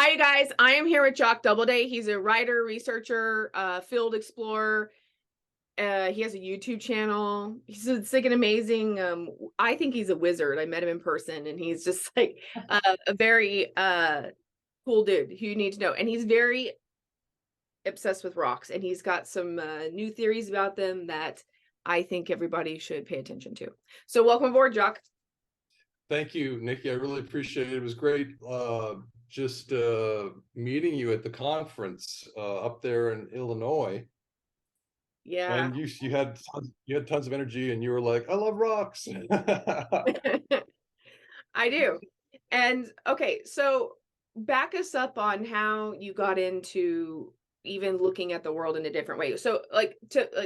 Hi, you guys. I am here with Jock Doubleday. He's a writer, researcher, field explorer. He has a YouTube channel. He's like an amazing. I think he's a wizard. I met him in person, and he's just like a very cool dude who you need to know. And he's very obsessed with rocks, and he's got some new theories about them that I think everybody should pay attention to. So, welcome aboard, Jock. Thank you, Nikki. I really appreciate it. It was great just meeting you at the conference up there in Illinois. Yeah. And you had tons of energy, and you were like, "I love rocks." I do. And okay, so back us up on how you got into even looking at the world in a different way. So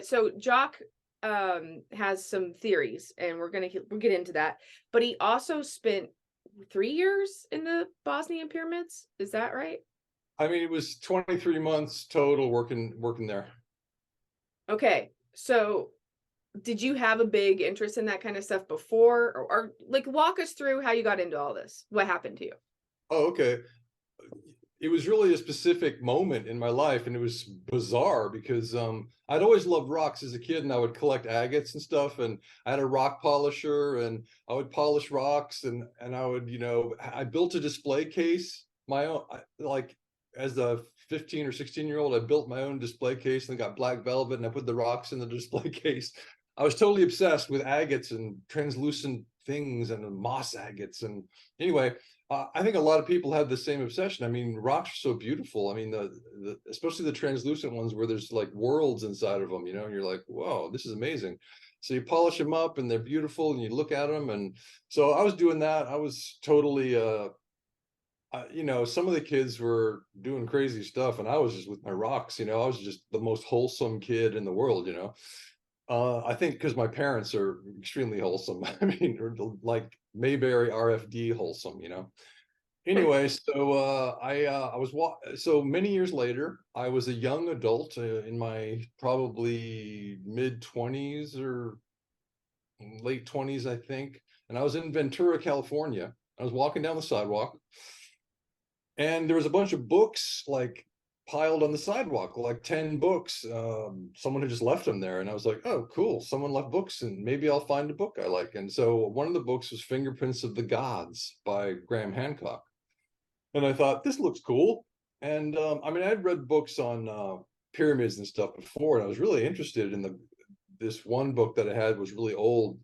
so Jock has some theories, and we'll get into that. But he also spent 3 years in the Bosnian pyramids. Is that right? I mean, it was 23 months total working there. Okay. So did you have a big interest in that kind of stuff before, or like walk us through how you got into all this? What happened to you? Oh, okay. It was really a specific moment in my life, and it was bizarre because I'd always loved rocks as a kid, and I would collect agates and stuff, and I had a rock polisher, and I would polish rocks, and I would, I built a display case, my own, like as a 15 or 16-year-old, I built my own display case and got black velvet, and I put the rocks in the display case. I was totally obsessed with agates and translucent things and moss agates. And anyway, I think a lot of people have the same obsession. I mean, rocks are so beautiful. I mean, especially the translucent ones where there's like worlds inside of them, and you're like, whoa, this is amazing. So you polish them up and they're beautiful, and you look at them. And so I was doing that. I was totally, some of the kids were doing crazy stuff, and I was just with my rocks. I was just the most wholesome kid in the world. I think because my parents are extremely wholesome. I mean, like Mayberry RFD wholesome. Anyway, so so many years later, I was a young adult in my probably mid-20s or late 20s, I think, and I was in Ventura, California. I was walking down the sidewalk, and there was a bunch of books like piled on the sidewalk, like 10 books. Someone had just left them there, and I was like, oh, cool, someone left books, and maybe I'll find a book I like. And so one of the books was Fingerprints of the Gods by Graham Hancock, and I thought, this looks cool. And I mean, I'd read books on pyramids and stuff before, and I was really interested in this one book that I had was really old,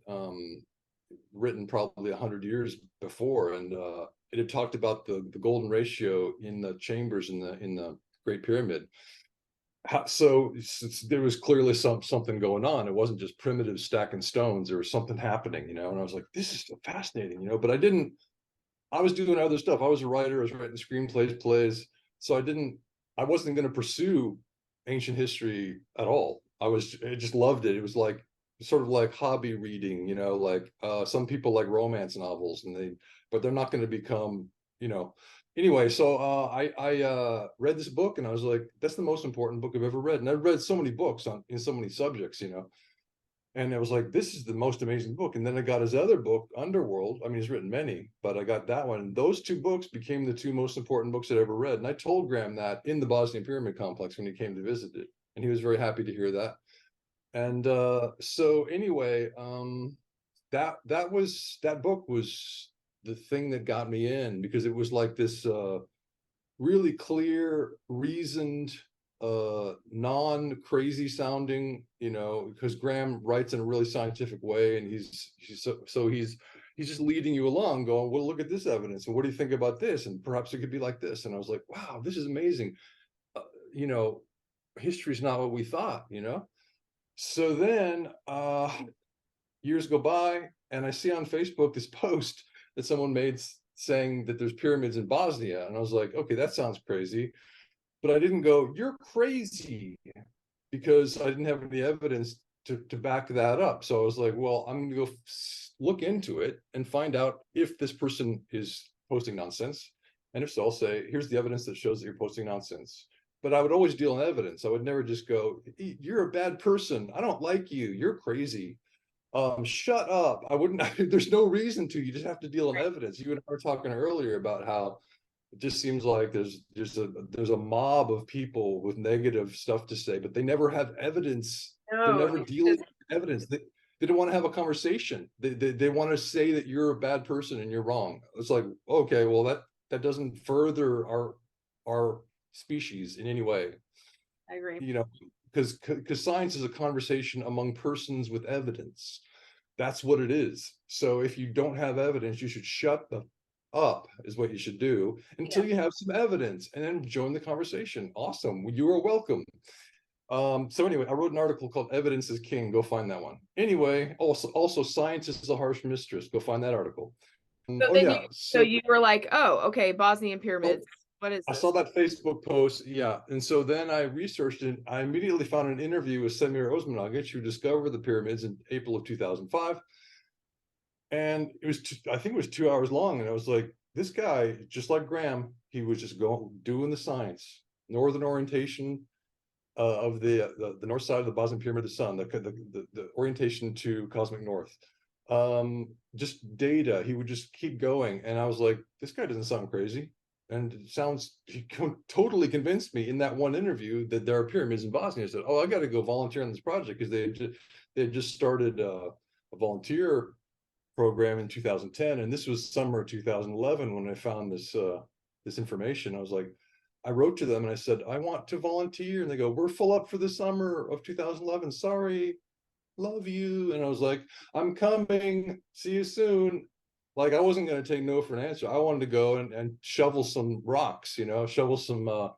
written probably 100 years before, and it had talked about the golden ratio in the chambers in the Great Pyramid. So there was clearly something going on. It wasn't just primitive stacking stones. There was something happening, and I was like, this is so fascinating, but I was doing other stuff. I was a writer. I was writing screenplays, plays. So I wasn't going to pursue ancient history at all. I just loved it. It was like sort of like hobby reading, like some people like romance novels, but they're not going to become, Anyway, so I read this book, and I was like, that's the most important book I've ever read. And I've read so many books in so many subjects, and I was like, this is the most amazing book. And then I got his other book, Underworld. I mean, he's written many, but I got that one. And those two books became the two most important books I'd ever read. And I told Graham that in the Bosnian Pyramid Complex when he came to visit it. And he was very happy to hear that. And so anyway, that book was the thing that got me in, because it was like this really clear, reasoned, non-crazy sounding, because Graham writes in a really scientific way, and he's just leading you along, going, well, look at this evidence, and what do you think about this, and perhaps it could be like this. And I was like, wow, this is amazing. History's not what we thought. So then years go by, and I see on Facebook this post that someone made saying that there's pyramids in Bosnia, and I was like, okay, that sounds crazy. But I didn't go, you're crazy, because I didn't have any evidence to back that up. So I was like, well, I'm going to go look into it and find out if this person is posting nonsense. And if so, I'll say, here's the evidence that shows that you're posting nonsense. But I would always deal in evidence. I would never just go, you're a bad person, I don't like you, you're crazy. Shut up. I wouldn't, there's no reason to. You just have to deal in evidence. You and I were talking earlier about how It just seems like there's a mob of people with negative stuff to say, but they never have evidence. They're No, never it's dealing just with evidence. They don't want to have a conversation. They want to say that you're a bad person and you're wrong. It's like, okay, well, that doesn't further our species in any way, I agree. you know, because science is a conversation among persons with evidence. That's what it is. So if you don't have evidence, you should shut the up, is what you should do, until Yeah. you have some evidence, and then join the conversation. Awesome. You are welcome. So anyway, I wrote an article called Evidence is King. Go find that one. Anyway, also Science is a Harsh Mistress. Go find that article. So Oh then yeah. so So you were like, oh, okay, Bosnian oh, pyramids. What is I this? saw that Facebook post, yeah, and so then I researched it. I immediately found an interview with Semir Osmanagic, who discovered the pyramids in April of 2005, and it was I think it was 2 hours long, and I was like, this guy, just like Graham, he was just going doing the science, northern orientation of the north side of the Bosnian Pyramid of the Sun, the orientation to cosmic north, just data. He would just keep going, and I was like, this guy doesn't sound crazy, and it sounds, he totally convinced me in that one interview that there are pyramids in Bosnia. I said, oh, I got to go volunteer on this project, because they had just started a volunteer program in 2010, and this was summer 2011 when I found this information. I was like, I wrote to them and I said, I want to volunteer, and they go, we're full up for the summer of 2011, sorry, love you. And I was like, I'm coming, see you soon. Like, I wasn't going to take no for an answer. I wanted to go and shovel some rocks, shovel some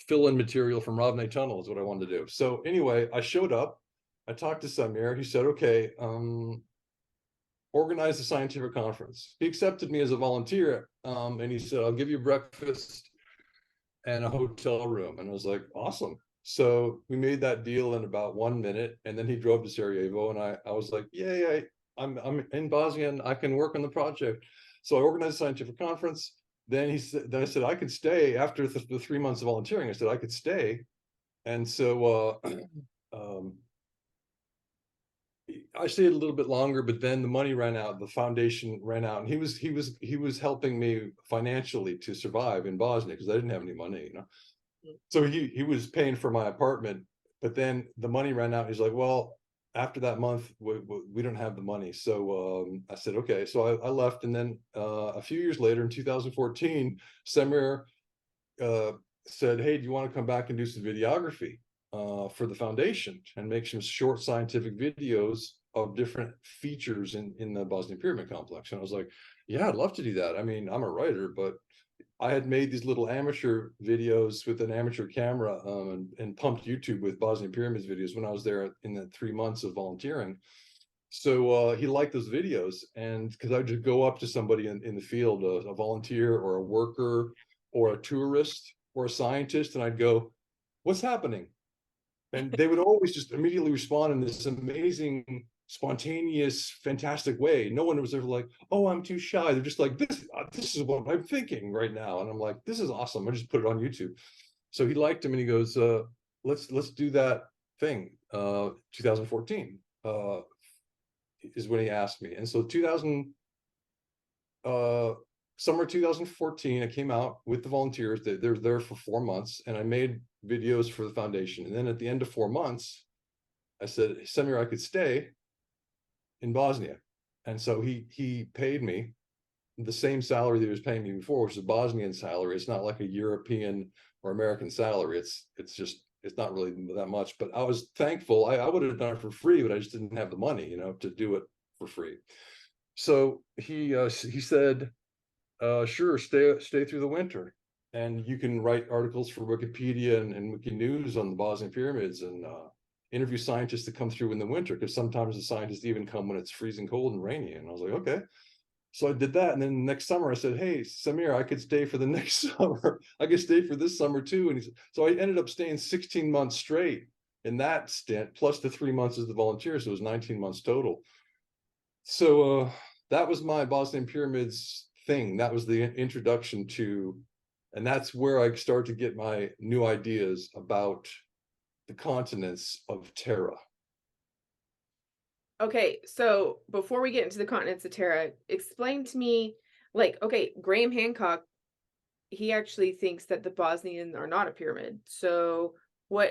fill-in material from Ravne Tunnel is what I wanted to do. So anyway, I showed up, I talked to Samir. He said, okay, organize a scientific conference. He accepted me as a volunteer, and he said, I'll give you breakfast and a hotel room. And I was like, awesome. So we made that deal in about 1 minute, and then he drove to Sarajevo, and I was like, yay, I'm in Bosnia and I can work on the project. So I organized a scientific conference. Then I said I could stay after the 3 months of volunteering. I said I could stay. And so I stayed a little bit longer, but then the money ran out, the foundation ran out, and he was helping me financially to survive in Bosnia, because I didn't have any money. So he was paying for my apartment, but then the money ran out. He's like, well, after that month, we don't have the money. So I said, okay. So I left, and then a few years later, in 2014, Semir said, hey, do you want to come back and do some videography for the foundation and make some short scientific videos of different features in the Bosnian Pyramid complex? And I was like, yeah, I'd love to do that. I mean, I'm a writer, but I had made these little amateur videos with an amateur camera, and pumped YouTube with Bosnian Pyramids videos when I was there in the 3 months of volunteering. So he liked those videos, and because I would just go up to somebody in the field, a volunteer or a worker or a tourist or a scientist, and I'd go, what's happening? And they would always just immediately respond in this amazing, spontaneous, fantastic way. No one was ever like, oh, I'm too shy. They're just like, this is what I'm thinking right now. And I'm like, this is awesome. I just put it on YouTube. So he liked him, and he goes, let's do that thing. 2014 is when he asked me. And so summer 2014, I came out with the volunteers. They're there for 4 months, and I made videos for the foundation. And then at the end of 4 months, I said, Semir, I could stay in Bosnia. And so he paid me the same salary that he was paying me before, which is a Bosnian salary. It's not like a European or American salary. It's not really that much. But I was thankful. I would have done it for free, but I just didn't have the money, to do it for free. So he said, sure, stay through the winter, and you can write articles for Wikipedia and Wiki News on the Bosnian pyramids, and interview scientists to come through in the winter, because sometimes the scientists even come when it's freezing cold and rainy. And I was like, okay. So I did that, and then next summer I said, hey, Semir, I could stay for the next summer. I could stay for this summer too. And so I ended up staying 16 months straight in that stint, plus the 3 months as the volunteer. So it was 19 months total. So that was my Bosnian pyramids thing. That was the introduction to, and that's where I started to get my new ideas about the continents of Terra. Okay, so before we get into the continents of Terra, explain to me, like, okay, Graham Hancock he actually thinks that the Bosnian are not a pyramid. So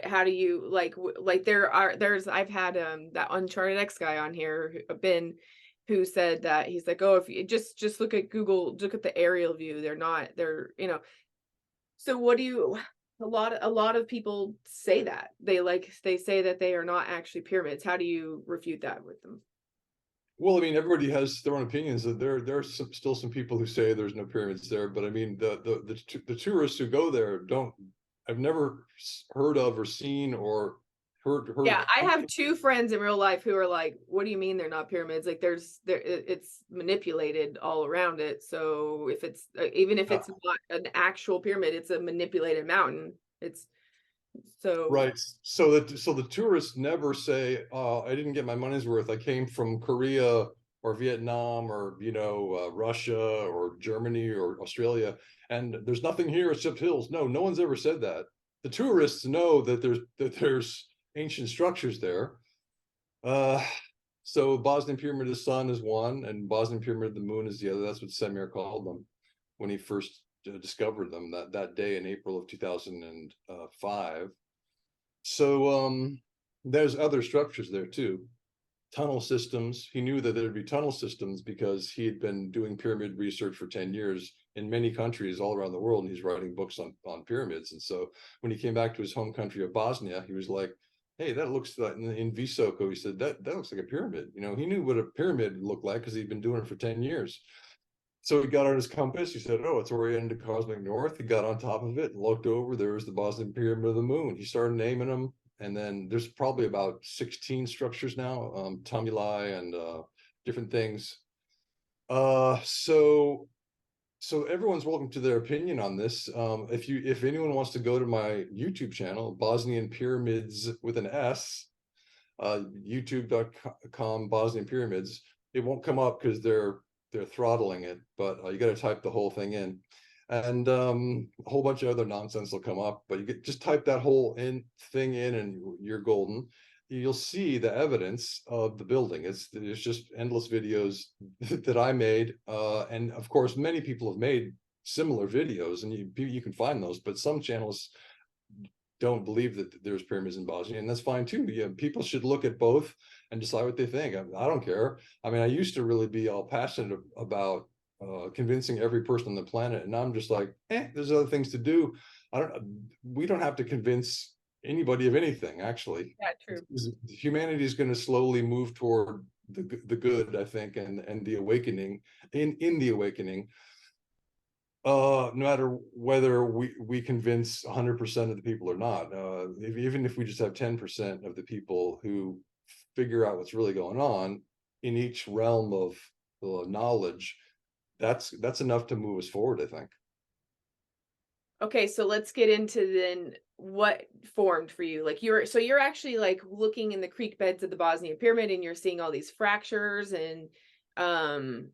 how do you like there's I've had that Uncharted X guy on here, Ben, who said that he's like, oh, if you just look at Google, look at the aerial view, they're, so what do you a lot of people say that they say that they are not actually pyramids. How do you refute that with them? Well, I mean, everybody has their own opinions. There are still some people who say there's no pyramids there, but I mean, the tourists who go there don't. I've never heard of or seen or heard. Yeah, I have two friends in real life who are like, "What do you mean they're not pyramids? Like, it's manipulated all around it. So if it's even if Yeah, it's not an actual pyramid, it's a manipulated mountain. It's so right. So the tourists never say, I didn't get my money's worth. I came from Korea or Vietnam or Russia or Germany or Australia, and there's nothing here except hills. No, no one's ever said that. The tourists know that there's ancient structures there. Uh, so Bosnian Pyramid of the Sun is one, and Bosnian Pyramid of the Moon is the other. That's what Semir called them when he first discovered them that day in April of 2005. So there's other structures there too. Tunnel systems. He knew that there'd be tunnel systems because he had been doing pyramid research for 10 years in many countries all around the world, and he's writing books on pyramids. And so when he came back to his home country of Bosnia, he was like, hey, that looks like in Visoko, he said, that looks like a pyramid. He knew what a pyramid looked like because he'd been doing it for 10 years. So he got on his compass. He said, oh, it's oriented to cosmic north. He got on top of it and looked over. There was the Bosnian Pyramid of the Moon. He started naming them. And then there's probably about 16 structures now, tumuli and different things. So everyone's welcome to their opinion on this. If anyone wants to go to my YouTube channel, Bosnian Pyramids with an S, youtube.com Bosnian Pyramids, it won't come up because they're throttling it, but you got to type the whole thing in, and a whole bunch of other nonsense will come up. But just type that whole thing in, and you're golden. You'll see the evidence of the building. There's just endless videos that I made, and of course, many people have made similar videos, and you can find those. But some channels don't believe that there's pyramids in Bosnia, and that's fine too. Yeah, people should look at both and decide what they think. I don't care. I mean, I used to really be all passionate about convincing every person on the planet, and I'm just like, there's other things to do. We don't have to convince anybody of anything, actually. yeah, true. Humanity is going to slowly move toward the good, I think, and the awakening. In the awakening, no matter whether we convince 100% of the people or not, even if we just have 10% of the people who figure out what's really going on in each realm of knowledge, that's enough to move us forward, I think. Okay, so let's get into then what formed for you. Like you're actually like looking in the creek beds of the Bosnian pyramid and you're seeing all these fractures and um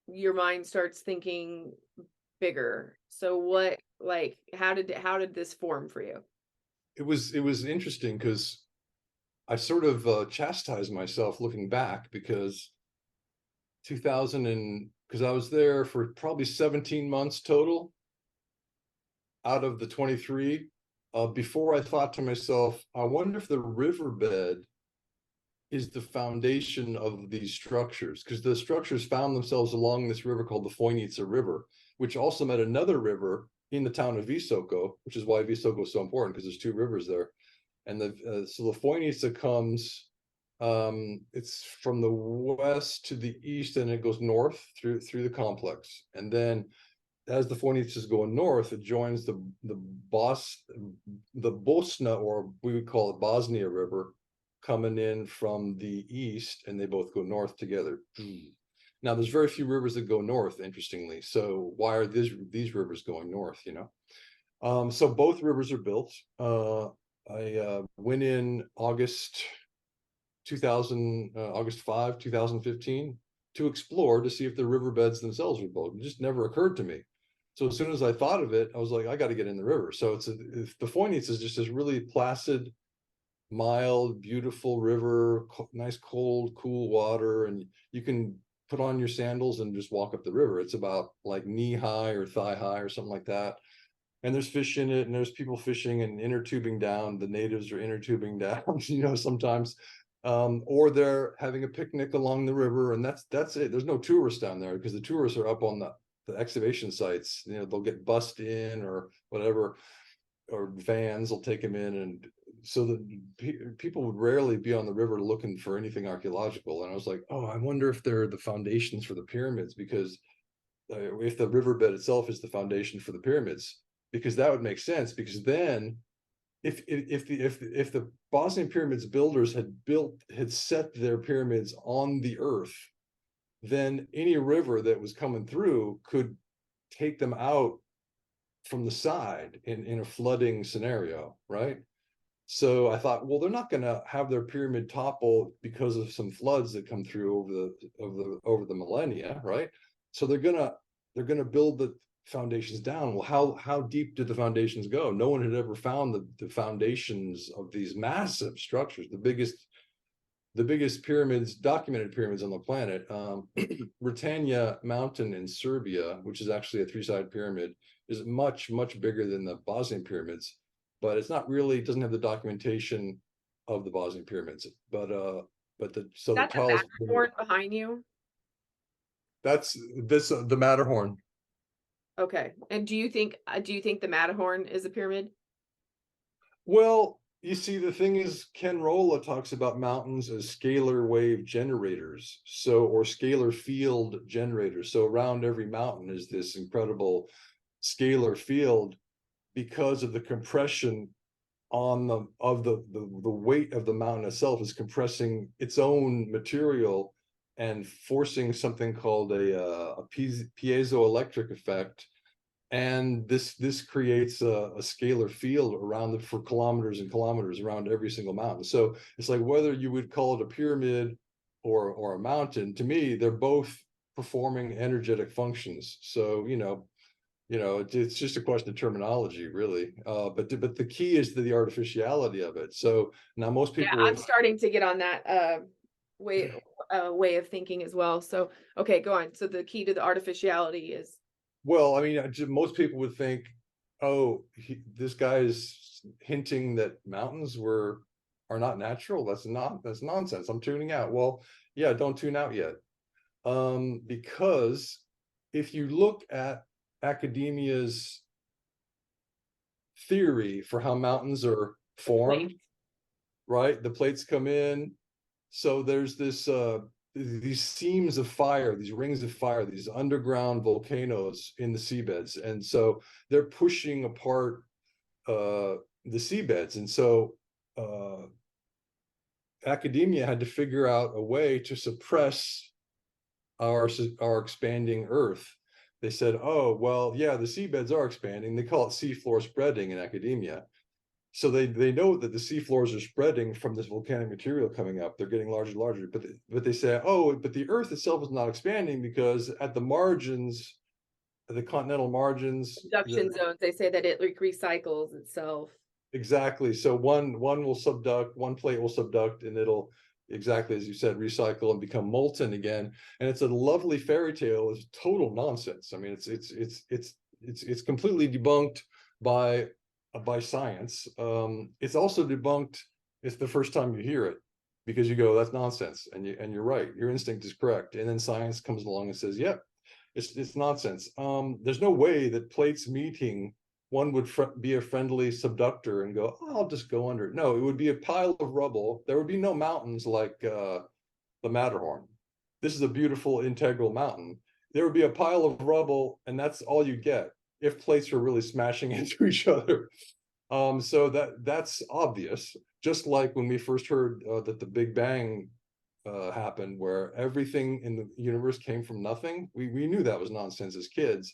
your mind starts thinking bigger. So how did this form for you? It was interesting because I sort of chastised myself looking back, because 2000 because I was there for probably 17 months total out of the 23. Before, I thought to myself, I wonder if the riverbed is the foundation of these structures, because the structures found themselves along this river called the Foinica River, which also met another river in the town of Visoko, which is why Visoko is so important, because there's two rivers there. And so the Foinica comes, it's from the west to the east, and it goes north through the complex. And then as the Foinica is going north, it joins the Bosna, or we would call it Bosnia River, coming in from the east, and they both go north together. Now, there's very few rivers that go north, interestingly. So why are these rivers going north? So both rivers are built. I went in August 5, 2015, to explore to see if the riverbeds themselves were built. It just never occurred to me. So as soon as I thought of it, I was like, I got to get in the river. So the Foinica is just this really placid, mild, beautiful river, nice, cold, cool water, and you can put on your sandals and just walk up the river. It's about like knee high or thigh high or something like that. and there's fish in it, and there's people fishing and inner tubing down. The natives are inner tubing down, you know, sometimes, or they're having a picnic along the river, and that's it. There's no tourists down there because the tourists are up on the excavation sites. You know, they'll get bussed in or whatever, or vans will take them in, and so that people would rarely be on the river looking for anything archaeological. And I was like, oh, I wonder if they're the foundations for the pyramids, because if the riverbed itself is the foundation for the pyramids, because that would make sense. Because then, if the Bosnian pyramids builders had set their pyramids on the earth, then any river that was coming through could take them out from the side in a flooding scenario, right? So I thought, well, they're not going to have their pyramid topple because of some floods that come through over the millennia, right? So they're gonna build the foundations down. Well, how deep did the foundations go? No one had ever found the foundations of these massive structures, the biggest pyramids, documented pyramids on the planet. Britannia Mountain in Serbia, which is actually a three-sided pyramid, is much bigger than the Bosnian pyramids, but it's not really, it doesn't have the documentation of the Bosnian pyramids. But the That's a tallest, Matterhorn behind you. that's this the Matterhorn. Okay. And do you think the Matterhorn is a pyramid? Well, you see, the thing is, Ken Rolla talks about mountains as scalar wave generators, or scalar field generators. So around every mountain is this incredible scalar field because of the compression on the weight of the mountain itself is compressing its own material and forcing something called a piezoelectric effect, and this creates a scalar field around it for kilometers and kilometers around every single mountain. So it's like, whether you would call it a pyramid or a mountain, to me they're both performing energetic functions. So it's just a question of terminology, really. But the key is to the artificiality of it. So now most Yeah, people I'm starting to get on that way of thinking as well. So okay, go on. So the key to the artificiality is, well, I mean, most people would think, oh, this guy is hinting that mountains are not natural. That's nonsense. I'm tuning out. Well, yeah, don't tune out yet. Because if you look at academia's theory for how mountains are formed, right? The plates come in. So there's these seams of fire, these rings of fire, these underground volcanoes in the seabeds. And so they're pushing apart the seabeds. And so academia had to figure out a way to suppress our expanding Earth. They said, oh, well, yeah, the seabeds are expanding. They call it seafloor spreading in academia. So they know that the seafloors are spreading from this volcanic material coming up. They're getting larger and larger. But they say, oh, but the Earth itself is not expanding, because at the margins, the continental margins, induction zones, they say that it recycles itself. exactly. So one will subduct, one plate will subduct, and it'll, exactly as you said, recycle and become molten again. And it's a lovely fairy tale. It's total nonsense. I mean, it's completely debunked by science. It's also debunked. It's the first time you hear it, because you go, that's nonsense, and you're right. Your instinct is correct, and then science comes along and says, yep, it's nonsense. There's no way that plates meeting, one would be a friendly subductor and go, oh, I'll just go under it. No, it would be a pile of rubble. There would be no mountains like the Matterhorn. This is a beautiful integral mountain. There would be a pile of rubble, and that's all you get if plates were really smashing into each other. So that's obvious. Just like when we first heard that the Big Bang happened, where everything in the universe came from nothing. We knew that was nonsense as kids.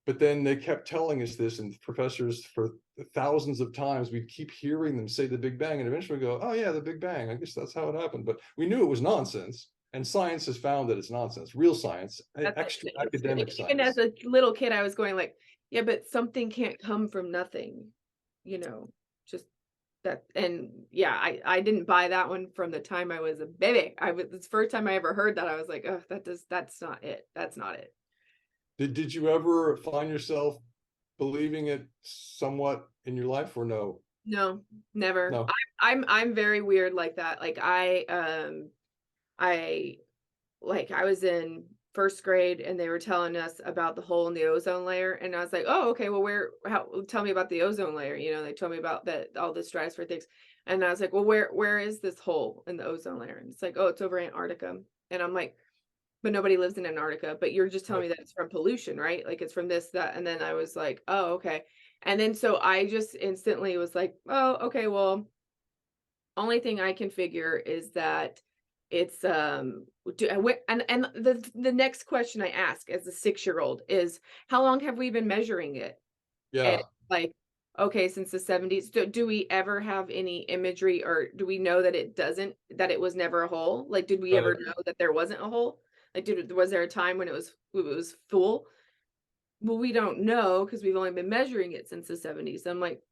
But then they kept telling us this, and professors, for thousands of times, we'd keep hearing them say the Big Bang, and eventually we go, oh yeah, the Big Bang, I guess that's how it happened. But we knew it was nonsense, and science has found that it's nonsense. Real science, extra academic science. Even as a little kid, I was going like, yeah, but something can't come from nothing, just that. And yeah, I didn't buy that one from the time I was a baby. It's the first time I ever heard that. I was like, oh, that's not it. That's not it. Did you ever find yourself believing it somewhat in your life, or no? No, never. No. I'm very weird like that. Like I like I was in first grade and they were telling us about the hole in the ozone layer, and I was like, oh, okay, well, tell me about the ozone layer. They told me about that, all the stratosphere things. And I was like, well, where is this hole in the ozone layer? And it's like, oh, it's over Antarctica. And I'm like, but nobody lives in Antarctica, but you're just telling Right. me that it's from pollution, right? Like it's from this, that. And then I was like, oh, okay. And then so I just instantly was like, oh, okay, well, only thing I can figure is that it's and the next question I ask as a 6-year-old is, how long have we been measuring it? And Yeah. it's like, okay, since the 70s. Do we ever have any imagery, or do we know that it was never a hole? Like, did we ever Right. know that there wasn't a hole? Like, was there a time when it was full? Well, we don't know because we've only been measuring it since the 70s. I'm like,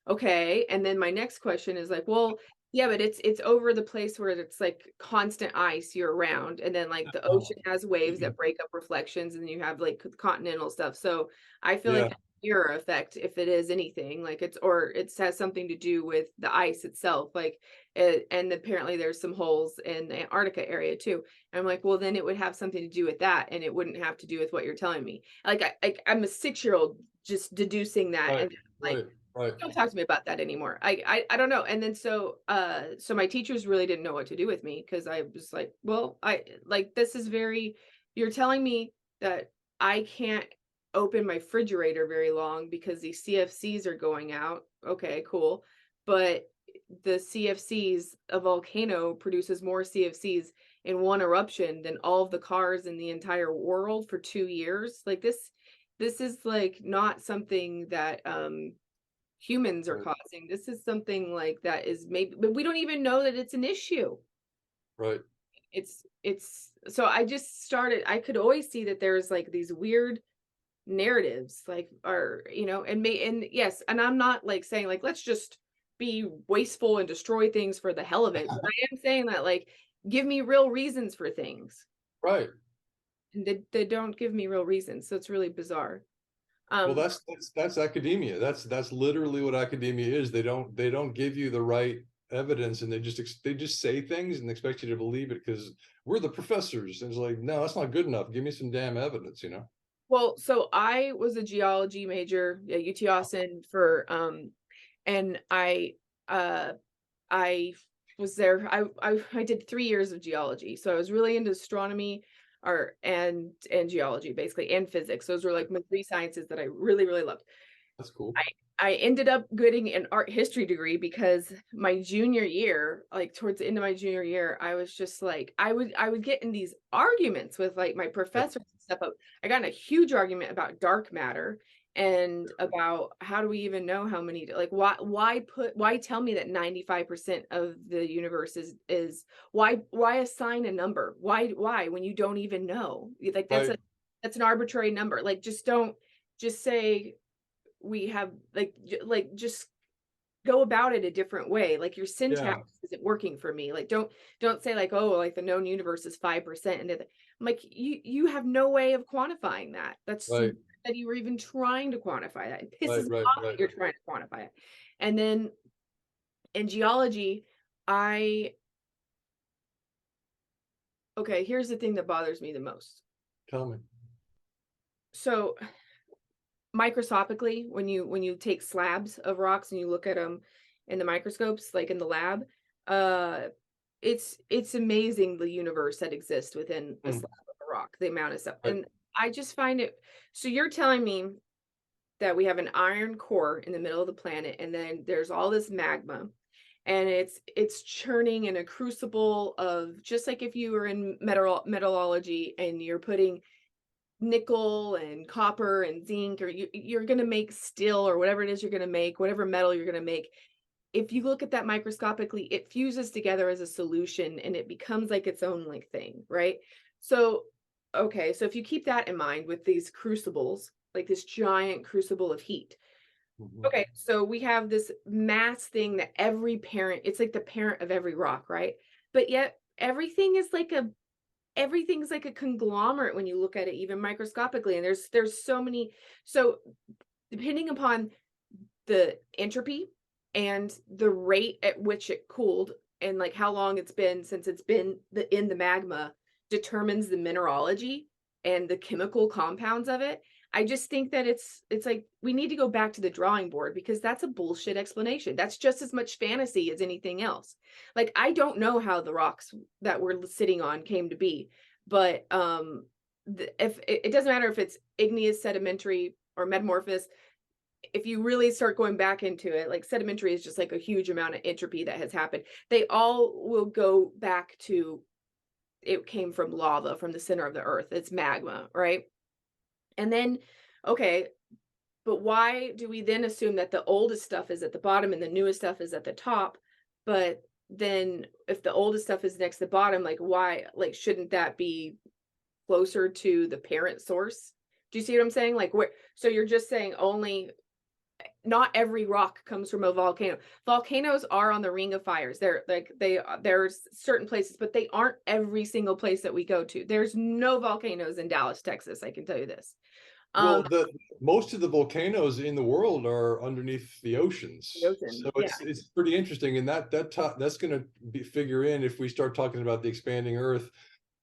okay. And then my next question is like, well, yeah, but it's over the place where it's like constant ice year round. And then like the Oh. ocean has waves that break up reflections, and then you have like continental stuff. So I feel like Yeah. a mirror effect, if it is anything, like or it has something to do with the ice itself. Like and apparently there's some holes in the Antarctica area too. And I'm like, well, then it would have something to do with that, and it wouldn't have to do with what you're telling me. I'm a 6-year-old just deducing that, Right. and like, Right. Right. don't talk to me about that anymore. I don't know. And then so my teachers really didn't know what to do with me, because I was like, well, I like, this is very, you're telling me that I can't open my refrigerator very long because the CFCs are going out. Okay, cool. But the CFCs, a volcano produces more CFCs in one eruption than all of the cars in the entire world for 2 years. Like this is like not something that humans are Right. causing. This is something like that is maybe, but we don't even know that it's an issue. Right. It's so I could always see that there's like these weird narratives, like, or and yes, and I'm not like saying like let's just be wasteful and destroy things for the hell of it, but I am saying that, like, give me real reasons for things. Right. And they don't give me real reasons, so it's really bizarre. Well, um that's academia. That's literally what academia is. They don't give you the right evidence, and they just say things and expect you to believe it because we're the professors. And it's like, no, that's not good enough. Give me some damn evidence, you know? Well, so I was a geology major at UT Austin for and uh I was there. I did 3 years of geology. So I was really into astronomy, or and geology basically, and physics. Those were like my 3 sciences that I really, really loved. That's cool. I ended up getting an art history degree because my junior year, like towards the end of my junior year, I was just like, I would get in these arguments with like my Yeah. professors and stuff. I got in a huge argument about dark matter, and about how do we even know how many, like, why tell me that 95% of the universe is why assign a number? Why when you don't even know? Like Right. that's an arbitrary number. Like, just don't, just say we have, like, just go about it a different way. Like, your syntax Yeah. isn't working for me. Like, don't say like, oh, like the known universe is 5%, and I'm like, you have no way of quantifying that. That's Right. that you were even trying to quantify that. It Right. pisses me Right. off that Right. you're trying to quantify it. And then in geology, I okay, here's the thing that bothers me the most. Tell me. So microscopically, when you take slabs of rocks and you look at them in the microscopes, like in the lab, uh it's amazing the universe that exists within a Mm. slab of a rock, the amount of stuff. Right. And I just find it, so you're telling me that we have an iron core in the middle of the planet, and then there's all this magma, and it's churning in a crucible of, just like if you were in metallurgy and you're putting nickel and copper and zinc, or you're going to make steel or whatever it is you're going to make, whatever metal you're going to make. If you look at that microscopically, it fuses together as a solution and it becomes like its own like thing, right? So okay, so if you keep that in mind with these crucibles, like this giant crucible of heat. Mhm. Okay, so we have this mass thing that every parent, it's like the parent of every rock, right? But yet everything is like a everything's like a conglomerate when you look at it even microscopically, and there's so many. So depending upon the entropy and the rate at which it cooled, and like how long it's been since it's been in the magma, determines the mineralogy and the chemical compounds of it. I just think that it's like we need to go back to the drawing board, because that's a bullshit explanation. That's just as much fantasy as anything else. Like, I don't know how the rocks that we're sitting on came to be, but if it doesn't matter if it's igneous, sedimentary, or metamorphous. If you really start going back into it, like, sedimentary is just like a huge amount of entropy that has happened. They all will go back to, it came from lava from the center of the earth. It's magma, right? And then, okay, but why do we then assume that the oldest stuff is at the bottom and the newest stuff is at the top? But then if the oldest stuff is next to the bottom, like, why, like, shouldn't that be closer to the parent source? Do you see what I'm saying? Like, where, so you're just saying only, not every rock comes from a volcano. Volcanoes are on the Ring of Fires. They're like, there's certain places, but they aren't every single place that we go to. There's no volcanoes in Dallas, Texas. I can tell you this. Well, the most of the volcanoes in the world are underneath the oceans, The ocean, so yeah. it's pretty interesting, and that's going to be figure in if we start talking about the expanding Earth,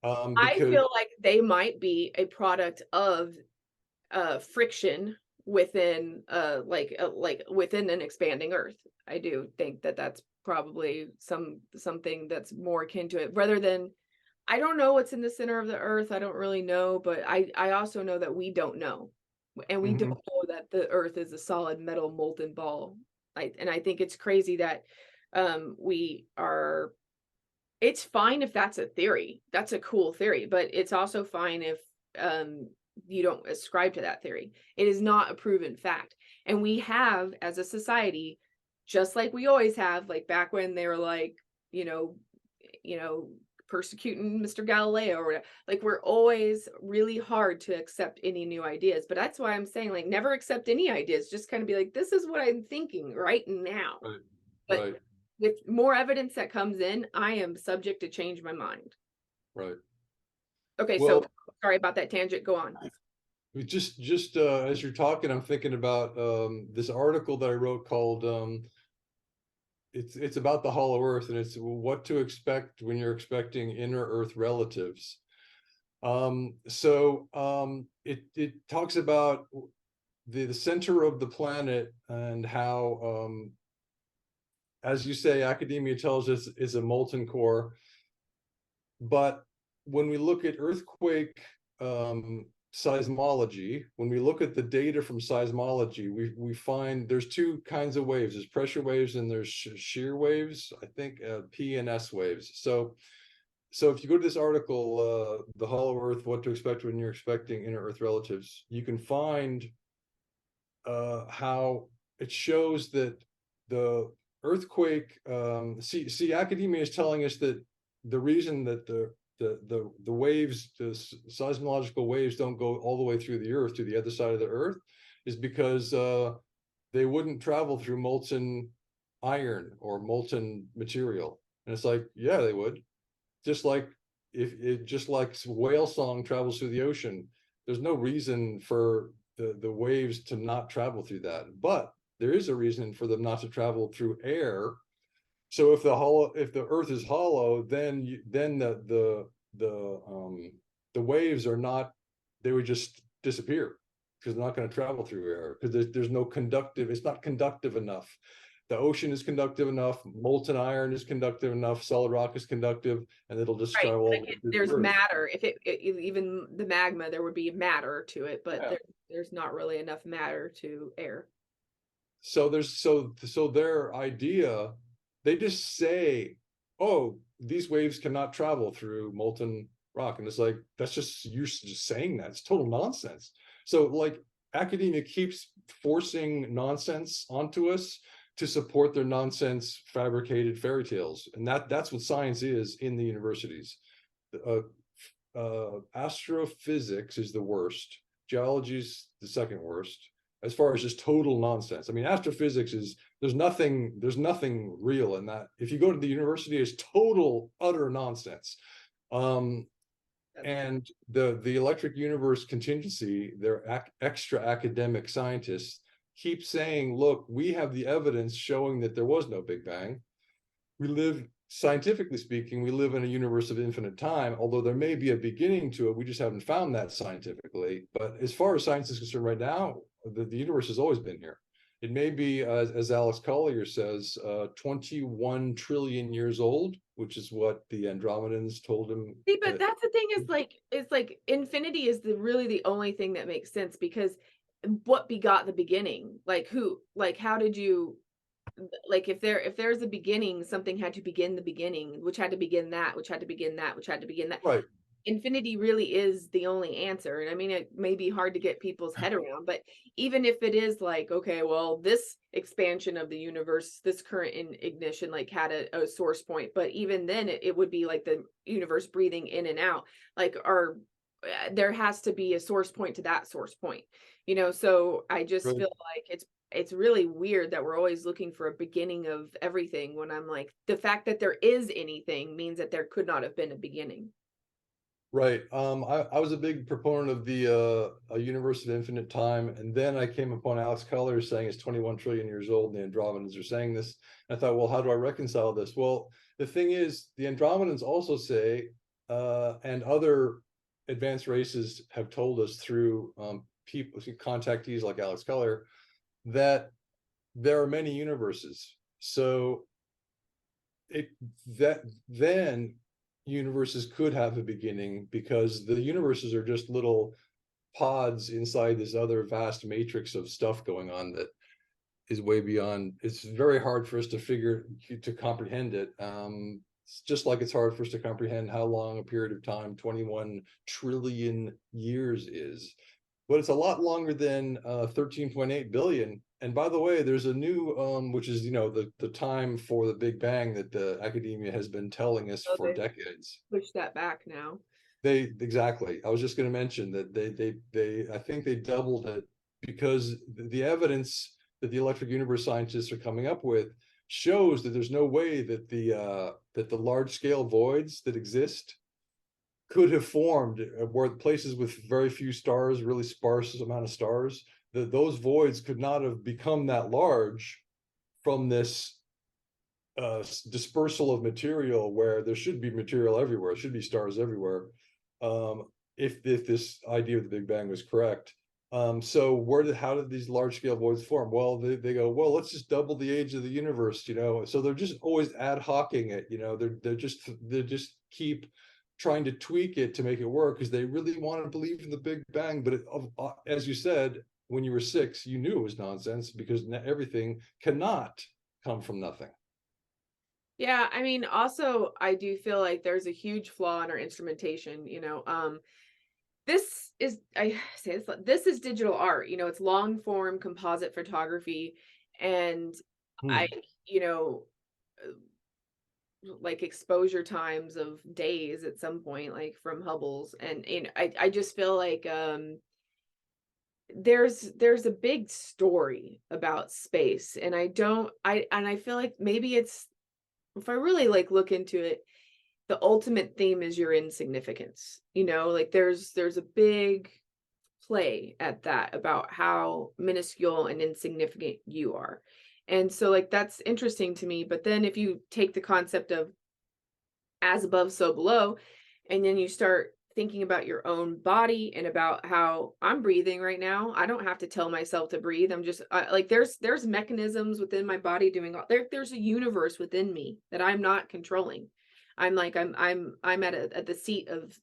I because feel like they might be a product of friction within like within an expanding earth. I do think that that's probably something that's more akin to it, rather than, I don't know what's in the center of the earth. I don't really know, but I also know that we don't know. And we don't Mhm. know that the earth is a solid metal molten ball. And I think it's crazy that we are, it's fine if that's a theory. That's a cool theory, but it's also fine if um you don't ascribe to that theory. It is not a proven fact. And we have, as a society, just like we always have, like back when they were like, you know, you know, persecuting Mr. Galileo or whatever, like, we're always really hard to accept any new ideas. But that's why I'm saying, like, never accept any ideas. Just kind of be like, this is what I'm thinking right now. Right, But right, with more evidence that comes in, I am subject to change my mind. right. Okay, so Well, sorry about that tangent. Go on. just as you're talking, I'm thinking about this article that I wrote called it's about the hollow earth, and it's what to expect when you're expecting inner earth relatives. It talks about the center of the planet, and how as you say, academia tells us is a molten core. But when we look at earthquake seismology, when we look at the data from seismology, we find there's two kinds of waves. There's pressure waves and there's shear waves, I think P and S waves. So if you go to this article, The Hollow Earth, What to Expect When You're Expecting Inner Earth Relatives, you can find how it shows that the earthquake, see, academia is telling us that the reason that the waves, the seismological waves, don't go all the way through the earth to the other side of the earth is because they wouldn't travel through molten iron or molten material. And it's like, yeah, they would. Just like just like whale song travels through the ocean, there's no reason for the waves to not travel through that, but there is a reason for them not to travel through air. So if the earth is hollow, then the waves are not, they would just disappear, because they're not going to travel through air, because there's no conductive, it's not conductive enough. The ocean is conductive enough, molten iron is conductive enough, solid rock is conductive, and it'll just Right. travel all Like, the way through the there's earth. matter. If even the magma, there would be matter to it, but Yeah. there's not really enough matter to air. So their idea, they just say, oh, these waves cannot travel through molten rock, and it's like, that's just, you're just saying that, it's total nonsense. So like, academia keeps forcing nonsense onto us to support their nonsense fabricated fairy tales, and that's what science is in the universities. Astrophysics is the worst, geology is the second worst, as far as just total nonsense. I mean, astrophysics is, there's nothing real in that. If you go to the university, it's total utter nonsense. And the electric universe contingency, their extra academic scientists keep saying, look, we have the evidence showing that there was no Big Bang. We live, scientifically speaking, we live in a universe of infinite time, although there may be a beginning to it. We just haven't found that scientifically. But as far as science is concerned right now, the universe has always been here. It may be, as Alex Collier says, 21 trillion years old, which is what the Andromedans told him. See, but that's the thing is it's like infinity is really the only thing that makes sense, because what begot the beginning? Like who? Like how did you? Like if there's a beginning, something had to begin the beginning, which had to begin that, which had to begin that, which had to begin that. Right. Infinity really is the only answer. And I mean, it may be hard to get people's head around, but even if it is like, okay, well, this expansion of the universe, this current ignition, like had a source point, but even then it would be like the universe breathing in and out, like, or there has to be a source point to that source point, so I just Right. feel like it's really weird that we're always looking for a beginning of everything, when I'm like, the fact that there is anything means that there could not have been a beginning. Right. I was a big proponent of the a universe of infinite time, and then I came upon Alex Collier saying it's 21 trillion years old, and the Andromedans are saying this. And I thought, well, how do I reconcile this? Well, the thing is, the Andromedans also say, and other advanced races have told us through people, contactees like Alex Collier, that there are many universes. So it that then universes could have a beginning, because the universes are just little pods inside this other vast matrix of stuff going on that is way beyond. It's very hard for us to comprehend it. It's just like it's hard for us to comprehend how long a period of time 21 trillion years is, but it's a lot longer than 13.8 billion. And by the way, there's a new which is the time for the Big Bang that the academia has been telling us So for they decades. push that back now. They exactly. I was just going to mention that they I think they doubled it, because the evidence that the electric universe scientists are coming up with shows that there's no way that the large scale voids that exist could have formed where places with very few stars, really sparse amount of stars, that those voids could not have become that large from this dispersal of material, where there should be material everywhere, should be stars everywhere, um, if this idea of the Big Bang was correct. So how did these large scale voids form? Well, they go, well, let's just double the age of the universe, so they're just always ad hocing it, they just keep trying to tweak it to make it work, because they really want to believe in the Big Bang. But as you said, when you were 6, you knew it was nonsense, because everything cannot come from nothing. Yeah, I mean, also, I do feel like there's a huge flaw in our instrumentation. This is, I say this is digital art. It's long form composite photography, and I, Hmm. you know, like exposure times of days at some point, like from Hubble's, and I just feel like there's a big story about space, and I feel like maybe it's, if I really like look into it, the ultimate theme is your insignificance. Like there's a big play at that about how minuscule and insignificant you are. And so like that's interesting to me. But then if you take the concept of as above, so below, and then you start thinking about your own body and about how I'm breathing right now. I don't have to tell myself to breathe. I'm just like there's mechanisms within my body doing there's a universe within me that I'm not controlling. I'm like I'm at the seat of,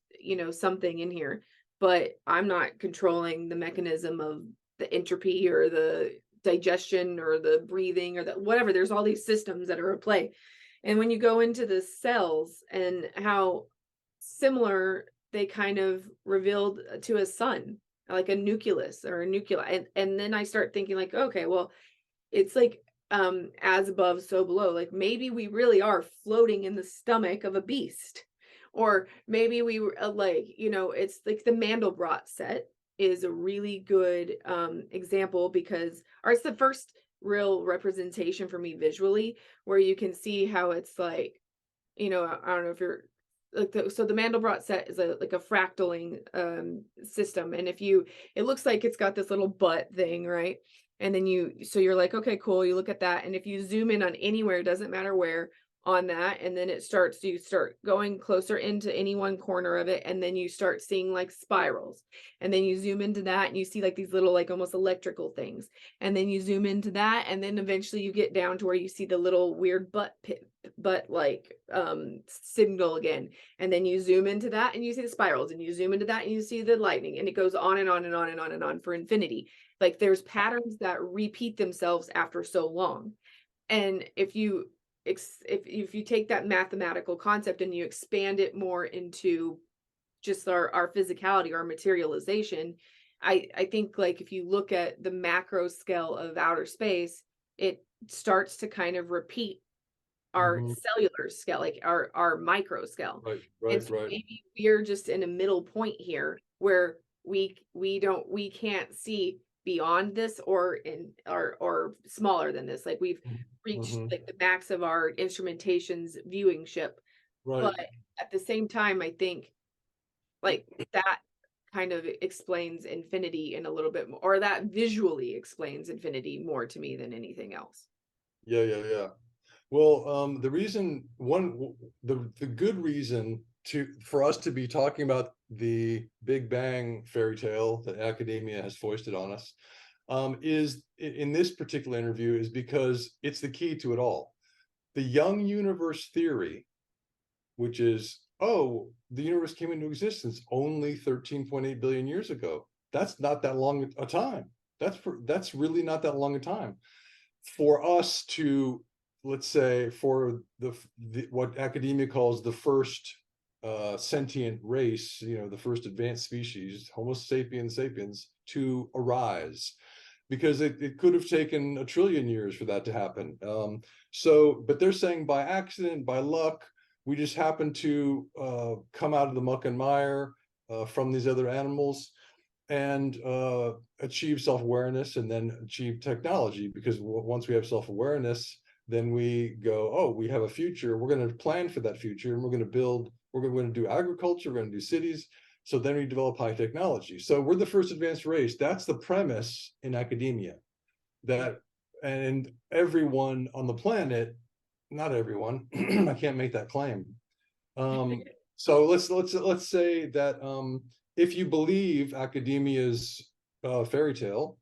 something in here, but I'm not controlling the mechanism of the entropy or the digestion or the breathing or the whatever. There's all these systems that are at play. And when you go into the cells and how similar they kind of revealed to a sun, like a nucleus or a nuclei. And then I start thinking like, okay, well, it's like as above, so below. Like maybe we really are floating in the stomach of a beast. Or maybe we were it's like the Mandelbrot set is a really good example, because, or it's the first real representation for me visually, where you can see how it's like, I don't know if you're like so the Mandelbrot set is like a fractaling system, and it looks like it's got this little butt thing, right? And then so you're like, okay, cool. You look at that, and if you zoom in on anywhere, it doesn't matter where on that, and then you start going closer into any one corner of it, and then you start seeing like spirals, and then you zoom into that, and you see like these little like almost electrical things, and then you zoom into that, and then eventually you get down to where you see the little weird butt like signal again, and then you zoom into that and you see the spirals, and you zoom into that and you see the lightning, and it goes on and on and on and on and on for infinity. Like there's patterns that repeat themselves after so long. And if you take that mathematical concept and you expand it more into just our physicality, our materialization, I think like if you look at the macro scale of outer space, it starts to kind of repeat our Mhm. cellular scale, like our micro scale. Right, And right, so right. maybe we're just in a middle point here where we can't see beyond this, or smaller than this. Like we've reached Mhm. like the max of our instrumentation's viewing ship. Right. But at the same time, I think like that kind of explains infinity in a little bit more, or that visually explains infinity more to me than anything else. Yeah, yeah, yeah. Well, the reason the good reason for us to be talking about the Big Bang fairy tale that academia has foisted on us, is in this particular interview is because it's the key to it all. The young universe theory, which is, oh, the universe came into existence only 13.8 billion years ago. That's not that long a time. That's really not that long a time for us to, let's say, for the what academia calls the first sentient race, the first advanced species, Homo sapiens sapiens, to arise, because it could have taken a trillion years for that to happen. But they're saying by accident, by luck, we just happen to come out of the muck and mire from these other animals and achieve self-awareness, and then achieve technology, because once we have self-awareness, then we go, oh, we have a future, we're going to plan for that future, and we're going to do agriculture, we're going to do cities. So then we develop high technology. So we're the first advanced race. That's the premise in academia. That, and everyone on the planet, not everyone, I can't make that claim. So let's say that if you believe academia's fairy tale,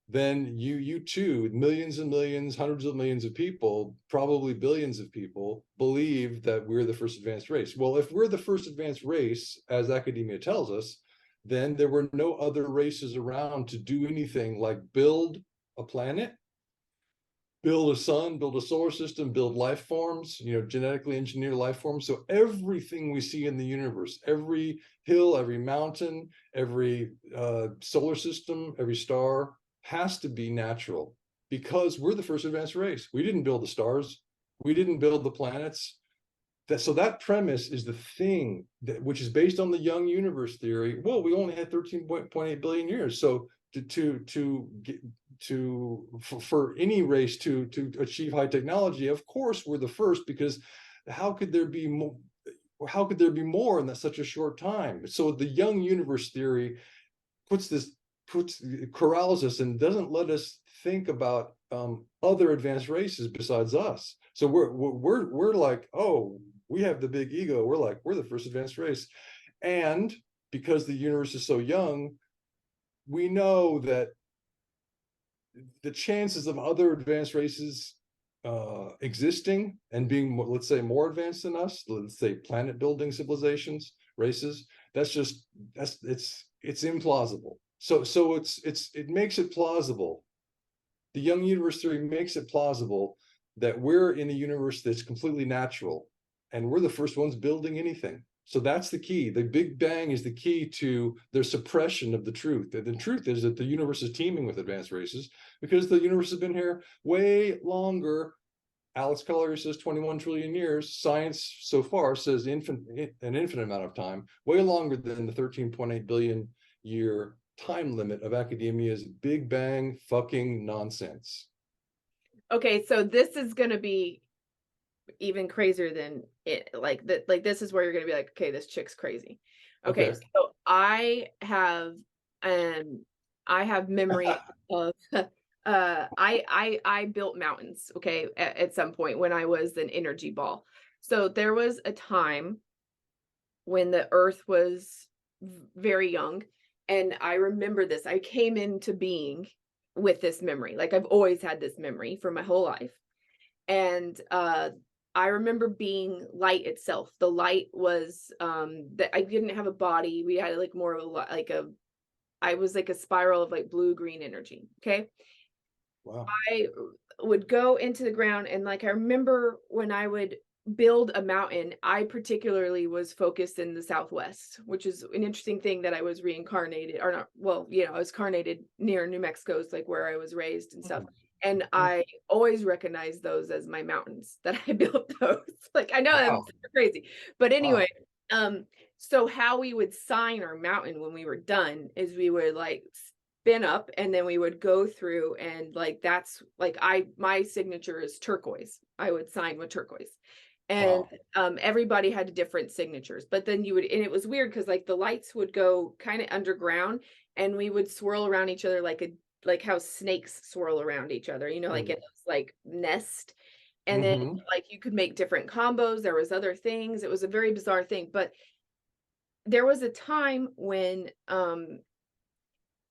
then you too, millions and millions, hundreds of millions of people, probably billions of people, believe that we're the first advanced race. Well, if we're the first advanced race, as academia tells us, then there were no other races around to do anything like build a planet, build a sun, build a solar system, build life forms, genetically engineer life forms. So everything we see in the universe, every hill, every mountain, every solar system, every star, has to be natural, because we're the first advanced race. We didn't build the stars. We didn't build the planets. So that premise is the thing which is based on the young universe theory. Well, we only had 13.8 billion years. So for any race to achieve high technology, of course we're the first, because how could there be more? How could there be more in such a short time? So the young universe theory corrals us and doesn't let us think about other advanced races besides us. So we're like, oh, we have the big ego. We're the first advanced race, and because the universe is so young, we know that the chances of other advanced races existing and being, let's say, more advanced than us, let's say planet building civilizations, races, it's implausible. So it makes it plausible. The young universe theory makes it plausible that we're in a universe that's completely natural, and we're the first ones building anything. So that's the key. The Big Bang is the key to their suppression of the truth. And the truth is that the universe is teeming with advanced races, because the universe has been here way longer. Alex Collier says 21 trillion years. Science so far says an infinite amount of time, way longer than the 13.8 billion year time limit of academia's Big Bang fucking nonsense. Okay, so this is going to be even crazier than it. Like that, like this is where you're gonna be like, okay, this chick's crazy. Okay, Okay. so um I have memory of I built mountains, okay, at some point when I was an energy ball. So there was a time when the earth was very young, and I remember this. I came into being with this memory. Like I've always had this memory for my whole life. And I remember being light itself. The light was that I didn't have a body. We had like more of like a I was like a spiral of like blue green energy. Okay. Wow. I would go into the ground, and like I remember when I would build a mountain, I particularly was focused in the Southwest, which is an interesting thing that I was reincarnated or not. Well, I was carnated near New Mexico's like where I was raised and stuff. Mm, And mm. I always recognize those as my mountains that I built those. Like I know I'm Wow. super crazy. But Wow. anyway, um, so how we would sign our mountain when we were done is we would like spin up, and then we would go through, and like that's like my signature is turquoise. I would sign with turquoise. And Wow. everybody had different signatures, but then you would, and it was weird because like the lights would go kind of underground, and we would swirl around each other like how snakes swirl around each other, like in Mm. those like nest. And then Mm-hmm. like you could make different combos. There was other things. It was a very bizarre thing, but there was a time when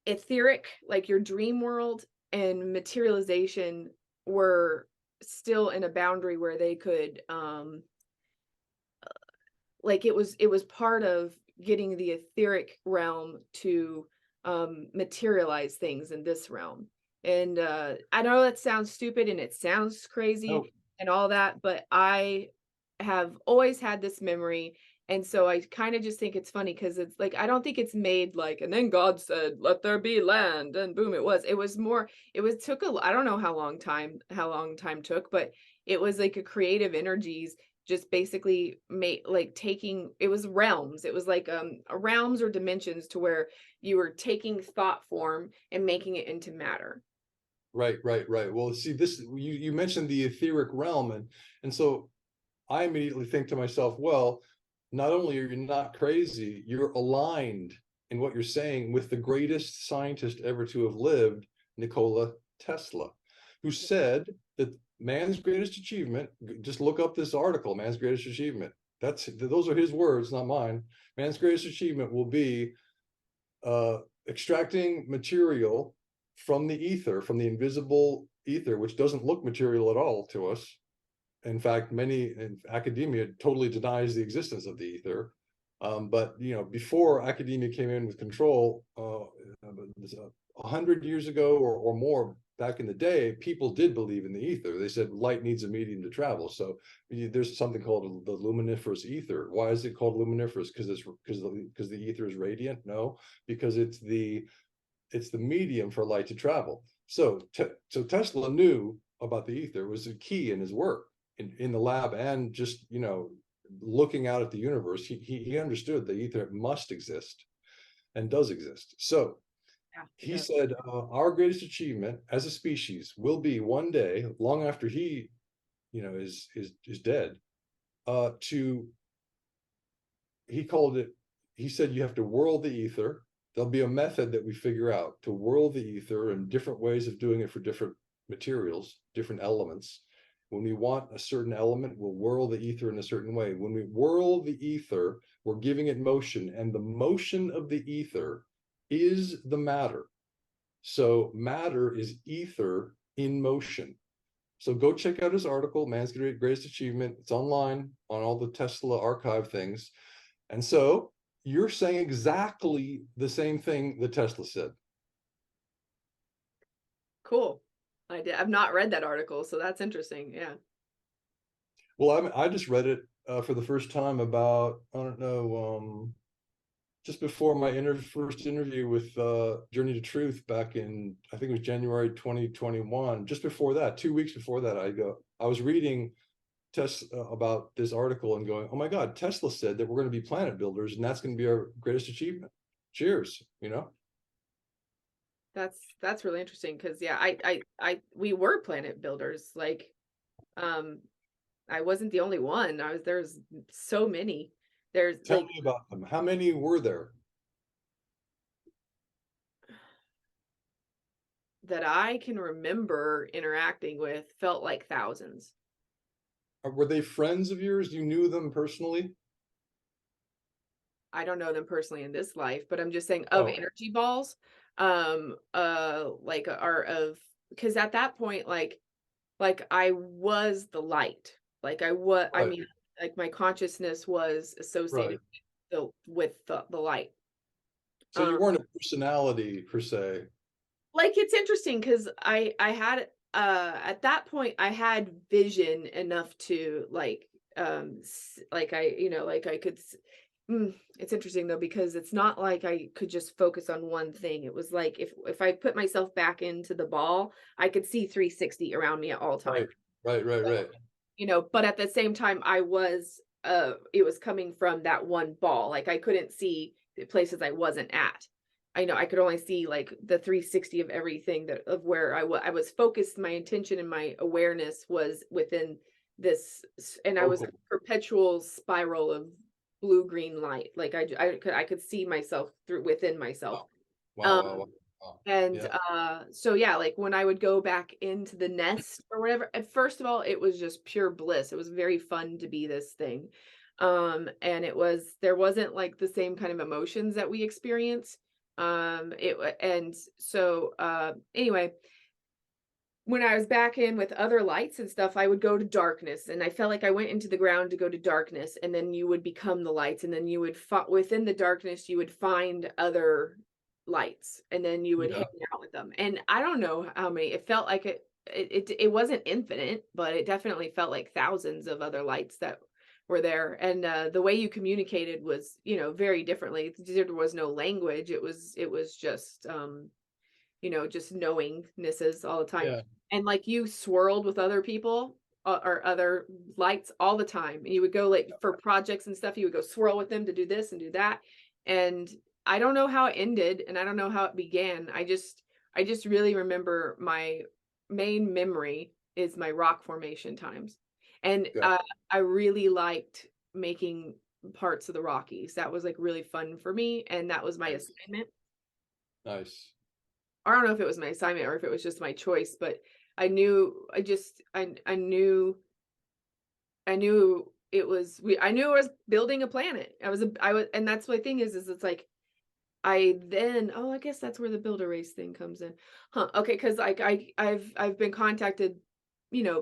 etheric, like your dream world, and materialization were still in a boundary where they could like it was part of getting the etheric realm to materialize things in this realm. And I know that sounds stupid and it sounds Oh, crazy and all that, but I have always had this memory. And so I kind of just think it's funny because it's like I don't think it's made like, and then God said, let there be land, and boom, it was more, took I don't know how long time took, but it was like a creative energies just basically made like taking, it was realms, it was like realms or dimensions to where you were taking thought form and making it into matter. right, right, right. Well, see, this you mentioned the etheric realm, and so I immediately think to myself, well, not only are you not crazy, you're aligned in what you're saying with the greatest scientist ever to have lived, Nikola Tesla, who said that man's greatest achievement, just look up this article, man's greatest achievement. Those are his words, not mine. Man's greatest achievement will be extracting material from the ether, from the invisible ether, which doesn't look material at all to us. In fact, many in academia totally denies the existence of the ether. But before academia came in with control, 100 years ago or more, back in the day, people did believe in the ether. They said light needs a medium to travel. So there's something called the luminiferous ether. Why is it called luminiferous? Because the ether is radiant? No, because it's the medium for light to travel. So Tesla knew about the ether. It was a key in his work in the lab, and just looking out at the universe. He understood the ether must exist and does exist. So Yeah, it he does. said, our greatest achievement as a species will be one day, long after he is dead, to he called it, he said, you have to whirl the ether. There'll be a method that we figure out to whirl the ether, and different ways of doing it for different materials, different elements. When we want a certain element, we'll whirl the ether in a certain way. When we whirl the ether, we're giving it motion, and the motion of the ether is the matter. So matter is ether in motion. So go check out his article, Man's Greatest Achievement. It's online on all the Tesla archive things. And so you're saying exactly the same thing that Tesla said. Cool. I've not read that article, so that's interesting. Yeah. Well, I just read it for the first time about, I don't know, just before my first interview with Journey to Truth back in, I think it was January 2021. Just before that, 2 weeks before that, I was reading about this article and going, oh my God, Tesla said that we're going to be planet builders, and that's going to be our greatest achievement. Cheers, That's really interesting because yeah, I we were planet builders. Like um I wasn't the only one. There's so many. There's Tell like me about them. How many were there? that I can remember interacting with felt like thousands. Were they friends of yours? You knew them personally? I don't know them personally in this life, but I'm just saying of Oh, energy balls, like are of because at that point, like I was the light. Like I right, mean, like my consciousness was right. associated with the light. So you Um, weren't a personality per se. like it's interesting because I had at that point I had vision enough to like I like I could it's interesting though because it's not like I could just focus on one thing. It was like if I put myself back into the ball, I could see 360 around me at all times. Right, right, right, right. But at the same time I was it was coming from that one ball. Like I couldn't see the places I wasn't at. I know I could only see like the 360 of everything that of where I was focused. My intention and my awareness was within and I was a Focal. perpetual spiral of blue green light. Like I could see myself through within myself. Wow, wow, wow, Um, wow. Wow. and Yeah, so yeah, like when I would go back into the nest or whatever, and first of all, it was just pure bliss. It was very fun to be this thing. And there wasn't like the same kind of emotions that we experience. And so anyway, when I was back in with other lights and stuff, I would go to darkness and I felt like I went into the ground to go to darkness and then you would become the lights and then you would within the darkness you would find other lights and then you would hang yeah, out with them. And I don't know how many. It felt like it wasn't infinite, but it definitely felt like thousands of other lights that were there. And the way you communicated was, very differently. There was no language. It was just just knowingnesses all the time. yeah. And like you swirled with other people or other lights all the time. And you would go like for projects and stuff, you would go swirl with them to do this and do that. And I don't know how it ended and I don't know how it began. I just really remember my main memory is my rock formation times. And Yeah. I really liked making parts of the Rockies. That was like really fun for me. And that was my Nice, assignment. nice. I don't know if it was my assignment or if it was just my choice, but I knew I knew I was building a planet. And that's my thing is it's like I guess that's where the builder race thing comes in. Huh. Okay, because like I've been contacted,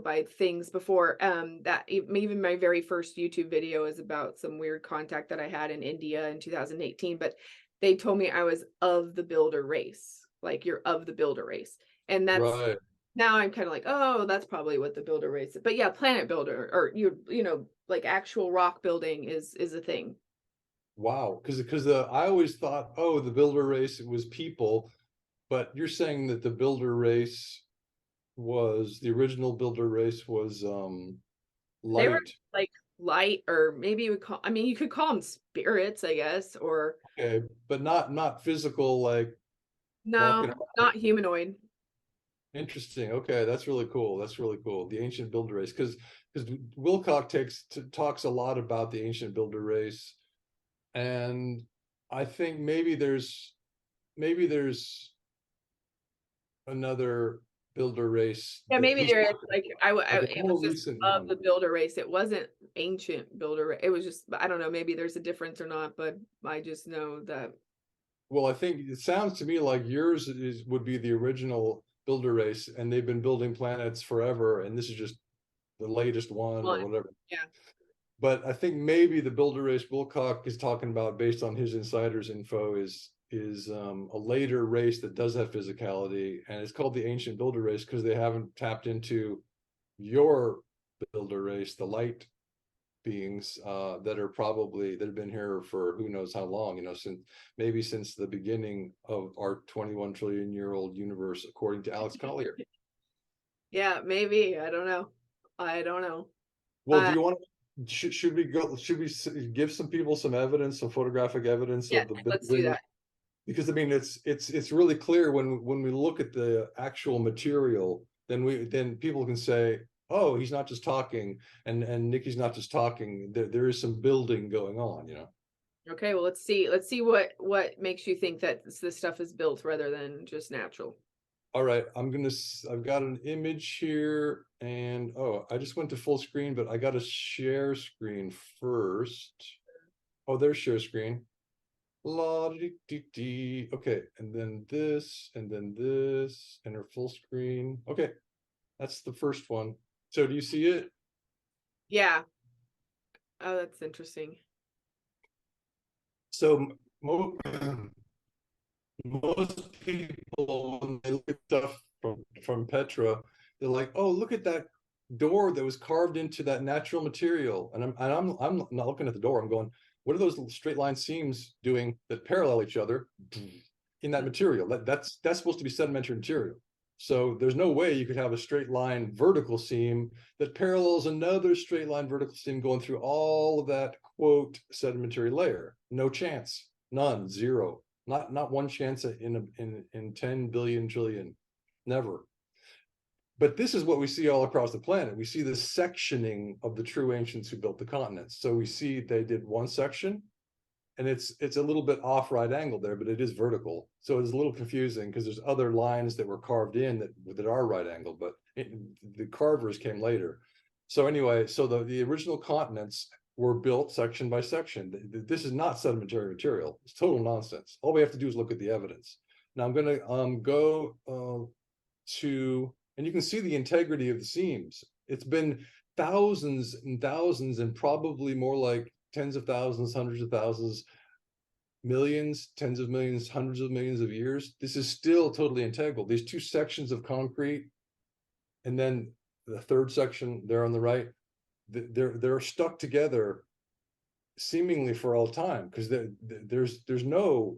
by things before. That even my very first YouTube video is about some weird contact that I had in India in 2018, but they told me I was of the builder race. Like you're of the builder race. And that's Right. now I'm kind of like, oh, that's probably what the builder race is. But yeah, planet builder or like actual rock building is a thing. Wow. Because I always thought, oh, the builder race it was people, but you're saying that the builder race was the original builder race was They were light. like light, or maybe I mean, you could call them spirits, I guess, or Okay, but not physical, like no, walking around. not humanoid. Interesting. Okay, that's really cool. That's really cool. The ancient builder race, because Wilcock talks a lot about the ancient builder race, and I think maybe there's another builder race Yeah, that maybe he's there is talking like like a it more was just recent of one. the builder race. It wasn't ancient builder. It was just I don't know. Maybe there's a difference or not, but I just know that Well, I think it sounds to me like yours would be the original builder race, and they've been building planets forever, and this is just the latest one or one. whatever. Yeah, But I think maybe the builder race Wilcock is talking about, based on his insiders info, is a later race that does have physicality, and it's called the ancient builder race because they haven't tapped into your builder race, the light beings that have been here for who knows how long, since the beginning of our 21 trillion year old universe, according to Alex Collier. yeah, maybe. I don't know. I don't know. Well, do you want to should we give some people some evidence, some photographic evidence Yeah, of the let's do building? that. Because I mean it's really clear when we look at the actual material, then people can say, oh, he's not just talking, and Nikki's not just talking. There is some building going on, you know. Okay, well, let's see what makes you think that this stuff is built rather than just natural. All right, I've got an image here, and oh, I just went to full screen, but I got to share screen first. Oh, there's share screen. La dee dee dee. Okay, and then this, and her full screen. Okay, that's the first one. So do you see it? Yeah. Oh, that's interesting. So most people, when they look at stuff from Petra, they're like, oh, look at that door that was carved into that natural material. And I'm not looking at the door. I'm going, what are those straight line seams doing that parallel each other in that material? That's supposed to be sedimentary material. So there's no way you could have a straight line vertical seam that parallels another straight line vertical seam going through all of that quote sedimentary layer. No chance, none, zero. Not one chance in 10 billion trillion, never. But this is what we see all across the planet. We see the sectioning of the true ancients who built the continents. So we see they did one section, and it's a little bit off right angle there, but it is vertical. So it's a little confusing because there's other lines that were carved in that are right angle, but the carvers came later. So anyway, so the original continents were built section by section. This is not sedimentary material. It's total nonsense. All we have to do is look at the evidence. Now I'm going to go to, and you can see the integrity of the seams. It's been thousands and thousands, and probably more like tens of thousands, hundreds of thousands, millions, tens of millions, hundreds of millions of years. This is still totally integral. These two sections of concrete, and then the third section there on the right, they're stuck together seemingly for all time, because there's no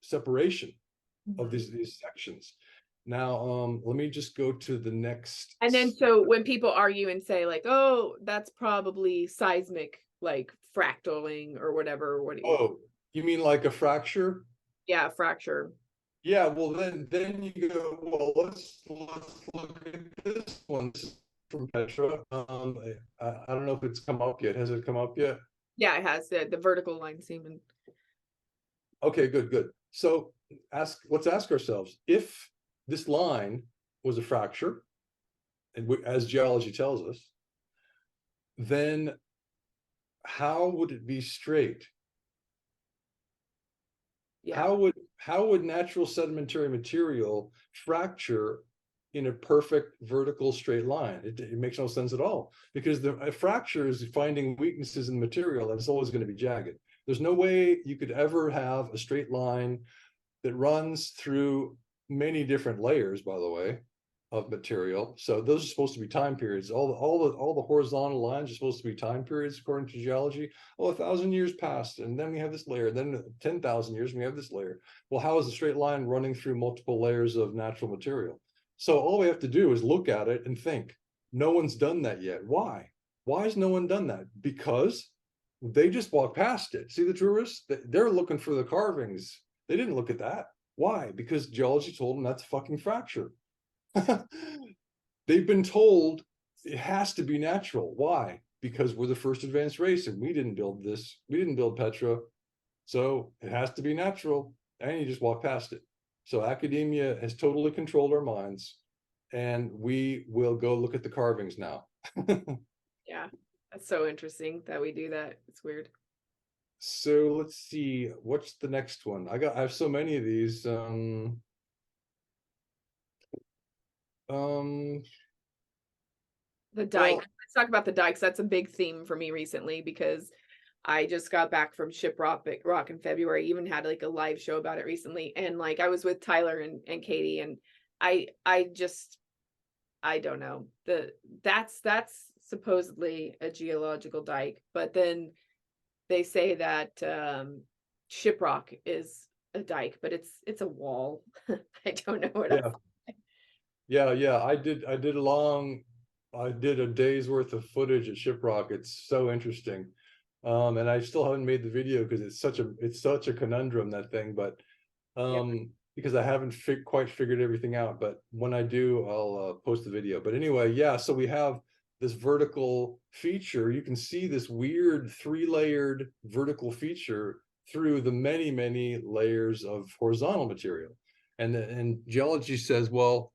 separation of these sections. Now let me just go to the next. And then so when people argue and say like, oh, that's probably seismic, like fractaling or whatever, what do you? Oh, you mean like a fracture? Yeah, fracture. Yeah, well then you go, well, let's look at this one from Petra. I don't know if it's come up yet. Has it come up yet? Yeah, it has the vertical line seam. And Okay, good. So let's ask ourselves, if this line was a fracture, and as geology tells us, then how would it be straight? yeah. How would natural sedimentary material fracture in a perfect vertical straight line? It makes no sense at all, because a fracture is finding weaknesses in the material, and it's always going to be jagged. There's no way you could ever have a straight line that runs through many different layers, by the way, of material. So those are supposed to be time periods. All the horizontal lines are supposed to be time periods according to geology. Oh, 1,000 years passed, and then we have this layer. Then 10,000 years, and we have this layer. Well, how is a straight line running through multiple layers of natural material? So all we have to do is look at it and think. No one's done that yet. Why? Why has no one done that? Because they just walk past it. See the tourists? They're looking for the carvings. They didn't look at that. Why? Because geology told them that's a fucking fracture. They've been told it has to be natural. Why? Because we're the first advanced race, and we didn't build this. We didn't build Petra. So it has to be natural. And you just walk past it. So academia has totally controlled our minds, and we will go look at the carvings now. Yeah, that's so interesting that we do that. It's weird. So let's see, what's the next one? I have so many of these. The dike. Well, Let's talk about the dikes. That's a big theme for me recently, because I just got back from Shiprock in February. Even had like a live show about it recently, and like I was with Tyler and Katie, and I don't know. That's supposedly a geological dike, but then they say that Shiprock is a dike, but it's a wall. I don't know what else. Yeah. I did a day's worth of footage at Shiprock. It's so interesting. And I still haven't made the video because it's such a conundrum, that thing, but because I haven't quite figured everything out. But when I do, I'll post the video. But anyway, yeah, so we have this vertical feature, you can see this weird 3-layered vertical feature through the many, many layers of horizontal material. And geology says, well,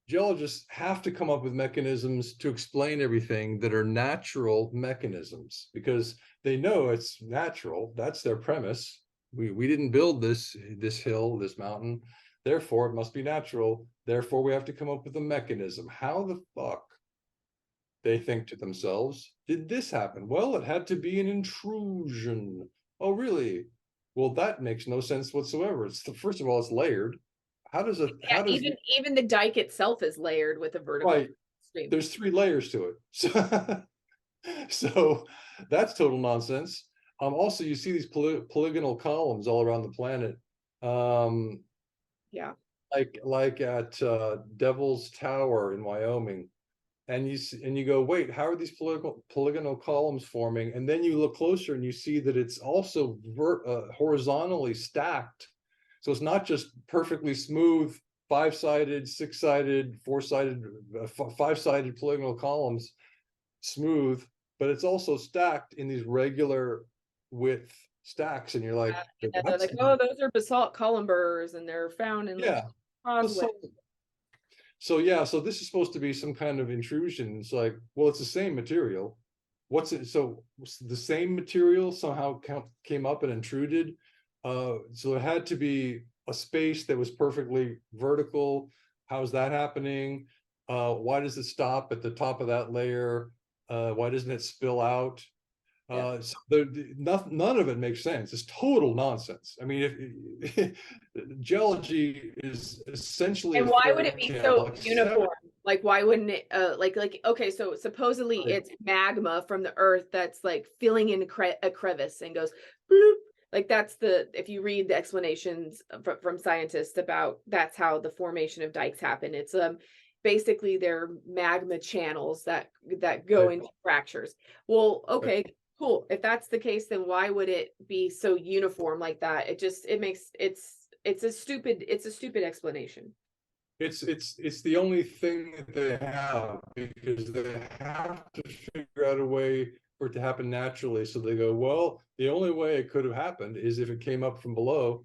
geologists have to come up with mechanisms to explain everything that are natural mechanisms, because they know it's natural. That's their premise. We didn't build this hill, this mountain, therefore it must be natural. Therefore we have to come up with a mechanism. How the fuck, they think to themselves, did this happen? Well, it had to be an intrusion. Oh, really? Well, that makes no sense whatsoever. First of all, it's layered. How does Yeah, even the dike itself is layered with a vertical right? stream. There's 3 layers to it. So that's total nonsense. Also, you see these polygonal columns all around the planet. Yeah. Like at Devil's Tower in Wyoming. And you go, wait, how are these polygonal columns forming? And then you look closer and you see that it's also horizontally stacked. So it's not just perfectly smooth 5-sided, 6-sided, 4-sided, 5-sided polygonal columns, smooth, but it's also stacked in these regular width stacks. And you're like, yeah, they're like, oh, those are basalt column burrs, and they're found in like Roswell. So yeah, so this is supposed to be some kind of intrusion. It's like, well, it's the same material. What's it? So the same material somehow came up and intruded. So it had to be a space that was perfectly vertical. How's that happening? Why does it stop at the top of that layer? Why doesn't it spill out? So none of it makes sense. It's total nonsense. I mean, if geology is essentially, and why would it be so uniform? Like, why wouldn't it like okay, so supposedly it's magma from the earth that's like filling in a crevice and goes bloop. Like that's if you read the explanations from scientists about that's how the formation of dikes happen. It's basically they're magma channels that go into fractures. Well, okay, cool. If that's the case, then why would it be so uniform like that? It makes it's a stupid explanation. It's the only thing that they have, because they have to figure out a way for it to happen naturally. So they go, well, the only way it could have happened is if it came up from below.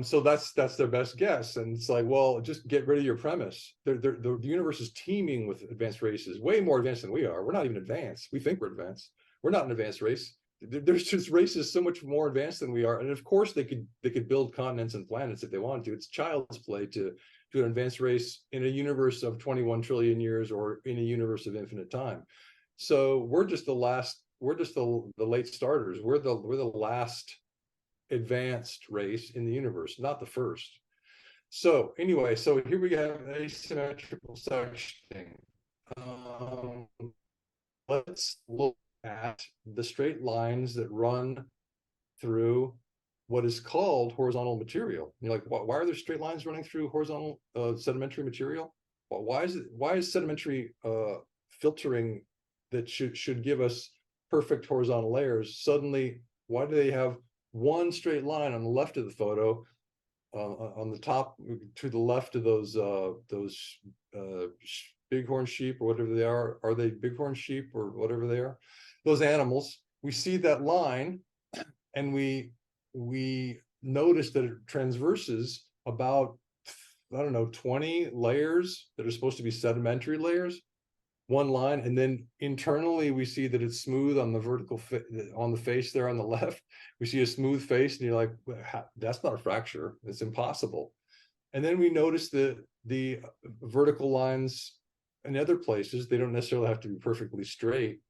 So that's their best guess. And it's like, well, just get rid of your premise. The universe is teeming with advanced races, way more advanced than we are. We're not even advanced. We think we're advanced. We're not an advanced race. There's just races so much more advanced than we are. And of course they could build continents and planets if they wanted to. It's child's play to an advanced race in a universe of 21 trillion years, or in a universe of infinite time. So we're just the late starters. We're the last advanced race in the universe, not the first. So anyway, so here we have asymmetrical sectioning. Let's look at the straight lines that run through what is called horizontal material. You're like, why are there straight lines running through horizontal sedimentary material? Well, why is sedimentary filtering that should give us perfect horizontal layers suddenly, why do they have one straight line on the left of the photo, on the top to the left of those bighorn sheep, or whatever they are? Are they bighorn sheep or whatever they are? Those animals, we see that line, and we notice that it transverses about, I don't know, 20 layers that are supposed to be sedimentary layers, one line. And then internally we see that it's smooth on the vertical on the face there on the left. We see a smooth face, and you're like, that's not a fracture. It's impossible. And then we notice the vertical lines in other places. They don't necessarily have to be perfectly straight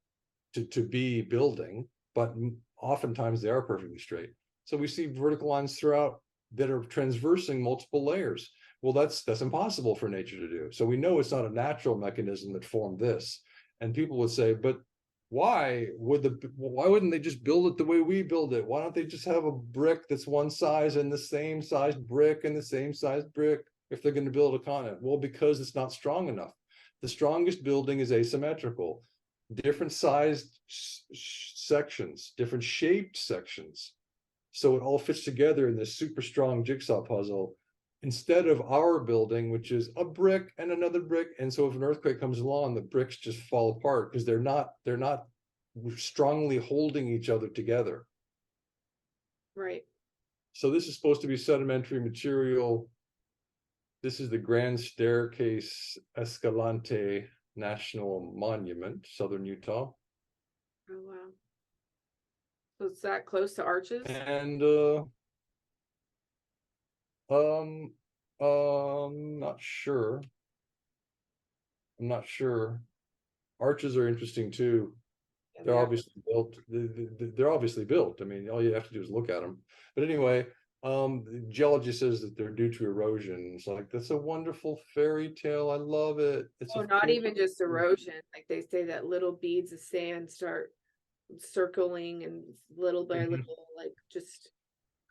to be building, but oftentimes they are perfectly straight. So we see vertical lines throughout that are transversing multiple layers. Well, that's impossible for nature to do. So we know it's not a natural mechanism that formed this. And people would say, but why wouldn't they just build it the way we build it? Why don't they just have a brick that's one size and the same size brick and the same size brick if they're going to build a continent? Well, because it's not strong enough. The strongest building is asymmetrical. Different sized sections, different shaped sections. So it all fits together in this super strong jigsaw puzzle. instead of our building, which is a brick and another brick. And so if an earthquake comes along, the bricks just fall apart because they're not strongly holding each other together. Right. So this is supposed to be sedimentary material. This is the Grand Staircase Escalante National Monument, Southern Utah. Oh wow. So it's that close to arches? And not sure. I'm not sure. Arches are interesting too. Yeah, they They're are. obviously built. They're obviously built. I mean, all you have to do is look at them. But anyway, geology says that they're due to erosion. It's like, that's a wonderful fairy tale. I love it. It's Oh, a not cool. even just erosion. Like they say that little beads of sand start circling and little by Mhm. little, like just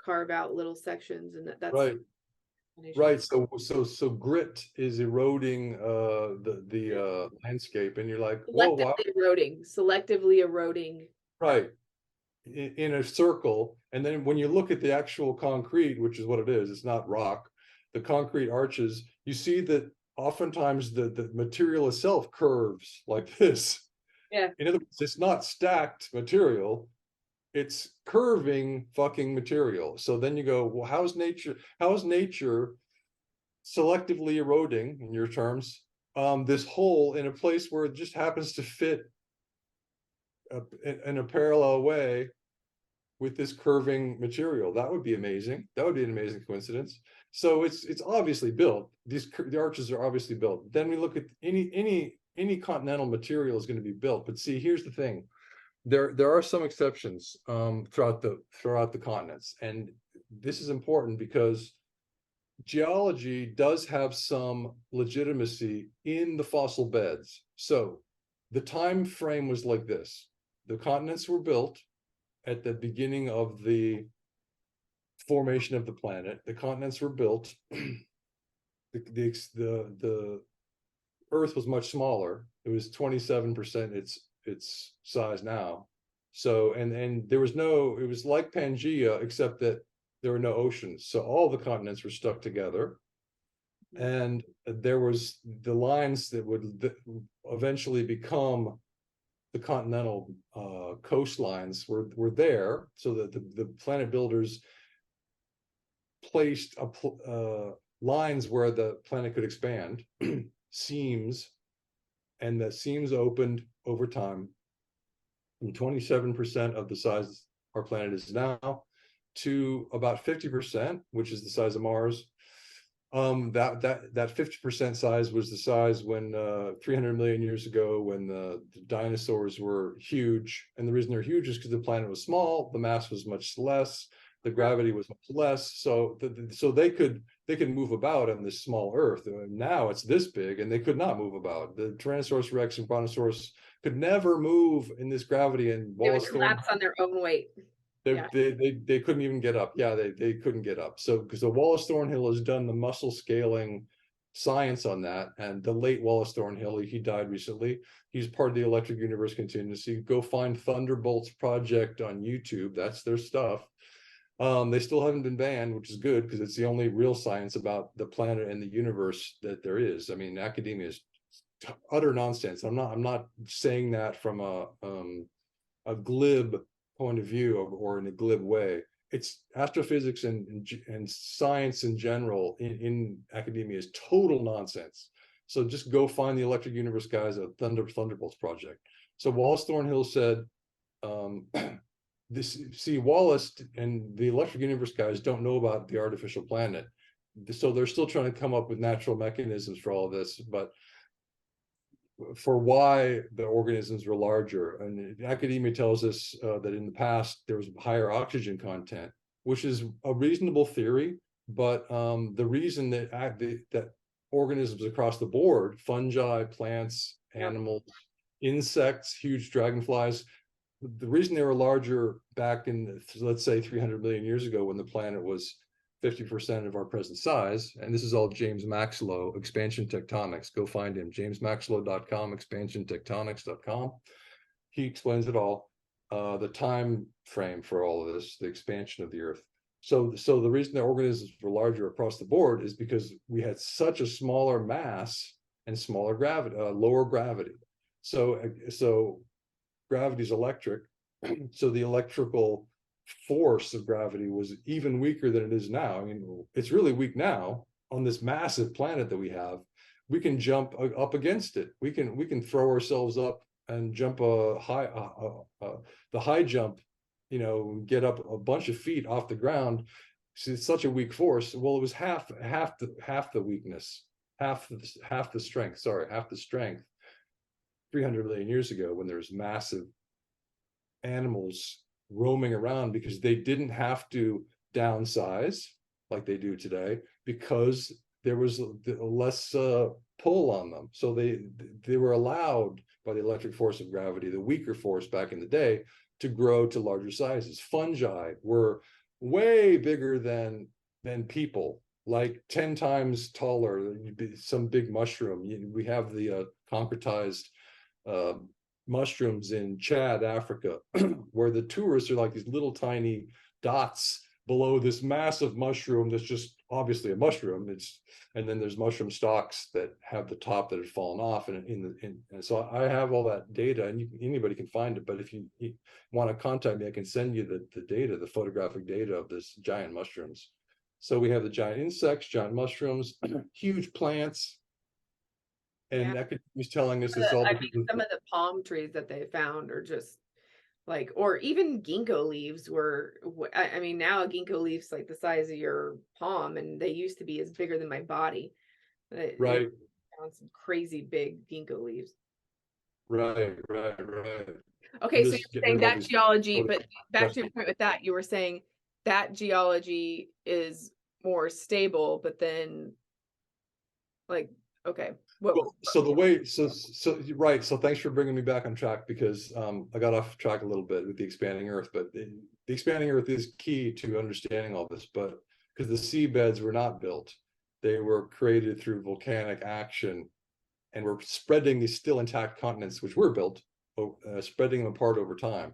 carve out little sections, and that's Right. Right. So grit is eroding the landscape, and you're like, whoa, wow. selectively eroding. Right. In a circle. And then when you look at the actual concrete, which is what it is, it's not rock, the concrete arches, you see that oftentimes the material itself curves like this. Yeah. In other words, it's not stacked material, it's curving fucking material. So then you go, well, how's nature selectively eroding, in your terms, this hole in a place where it just happens to fit in a parallel way with this curving material? That would be amazing. That would be an amazing coincidence. So it's obviously built. The arches are obviously built. Then we look at any continental material is going to be built. But see, here's the thing. There are some exceptions throughout the continents, and this is important because geology does have some legitimacy in the fossil beds. So the time frame was like this: the continents were built at the beginning of the formation of the planet. The continents were built. The Earth was much smaller. It was 27% its size now. So and there was no. It was like Pangea, except that there were no oceans. So all the continents were stuck together, and there was the lines that would eventually become the continental coastlines were there, so that the planet builders placed lines where the planet could expand, seams, and the seams opened over time from 27% of the size our planet is now to about 50%, which is the size of Mars. That 50% size was the size when 300 million years ago, when the dinosaurs were huge. And the reason they're huge is because the planet was small, the mass was much less, the gravity was much less. So they could move about on this small Earth. And now it's this big, and they could not move about. The Tyrannosaurus Rex and Brontosaurus could never move in this gravity, and They would Wallace Thorn. collapse on their own weight. They couldn't even get up. Yeah, they couldn't get up. So because the Wallace Thornhill has done the muscle scaling science on that, and the late Wallace Thornhill, he died recently. He's part of the Electric Universe Contingency. Go find Thunderbolts Project on YouTube. That's their stuff. They still haven't been banned, which is good because it's the only real science about the planet and the universe that there is. I mean, academia is utter nonsense. I'm not saying that from a glib point of view or in a glib way. It's astrophysics and science in general in academia is total nonsense. So just go find the Electric Universe guys at Thunderbolts Project. So Wallace Thornhill said, Wallace and the Electric Universe guys don't know about the artificial planet. So they're still trying to come up with natural mechanisms for all of this, but for why the organisms were larger. And academia tells us that in the past there was higher oxygen content, which is a reasonable theory. But the reason that organisms across the board, fungi, plants, animals, insects, huge dragonflies, the reason they were larger back in, let's say, 300 million years ago, when the planet was 50% of our present size, and this is all James Maxlow, Expansion Tectonics. Go find him, jamesmaxlow.com, expansiontectonics.com. He explains it all. The time frame for all of this, the expansion of the Earth. So the reason the organisms were larger across the board is because we had such a smaller mass and smaller gravity, lower gravity. So gravity is electric. So the electrical force of gravity was even weaker than it is now. I mean, it's really weak now on this massive planet that we have. We can jump up against it. We can throw ourselves up and jump a high, the high jump, get up a bunch of feet off the ground. So it's such a weak force. Well, it was half the weakness, half the strength. Sorry, half the strength 300 million years ago, when there's massive animals roaming around, because they didn't have to downsize like they do today, because there was less pull on them. So they were allowed by the electric force of gravity, the weaker force back in the day, to grow to larger sizes. Fungi were way bigger than people, like 10 times taller. Some big mushroom. We have the concretized mushrooms in Chad, Africa, where the tourists are like these little tiny dots below this massive mushroom that's just obviously a mushroom. And then there's mushroom stalks that have the top that had fallen off, and so I have all that data, and anybody can find it. But if you want to contact me, I can send you the data, the photographic data of this giant mushrooms. So we have the giant insects, giant mushrooms, huge plants. Yeah. And academics telling us it's all I mean, some of the palm trees that they found are just like, or even ginkgo leaves were, I mean, now a ginkgo leaf's like the size of your palm, and they used to be as bigger than my body. They right, found some crazy big ginkgo leaves. right. Okay, I'm so just you're getting rid saying of all that these. geology, but back Yes. to your point with that, you were saying that geology is more stable, but then like, okay, Well, so the way, right. So thanks for bringing me back on track, because I got off track a little bit with the expanding Earth, but the expanding Earth is key to understanding all this. But because the seabeds were not built, they were created through volcanic action, and we're spreading these still intact continents, which were built, spreading them apart over time.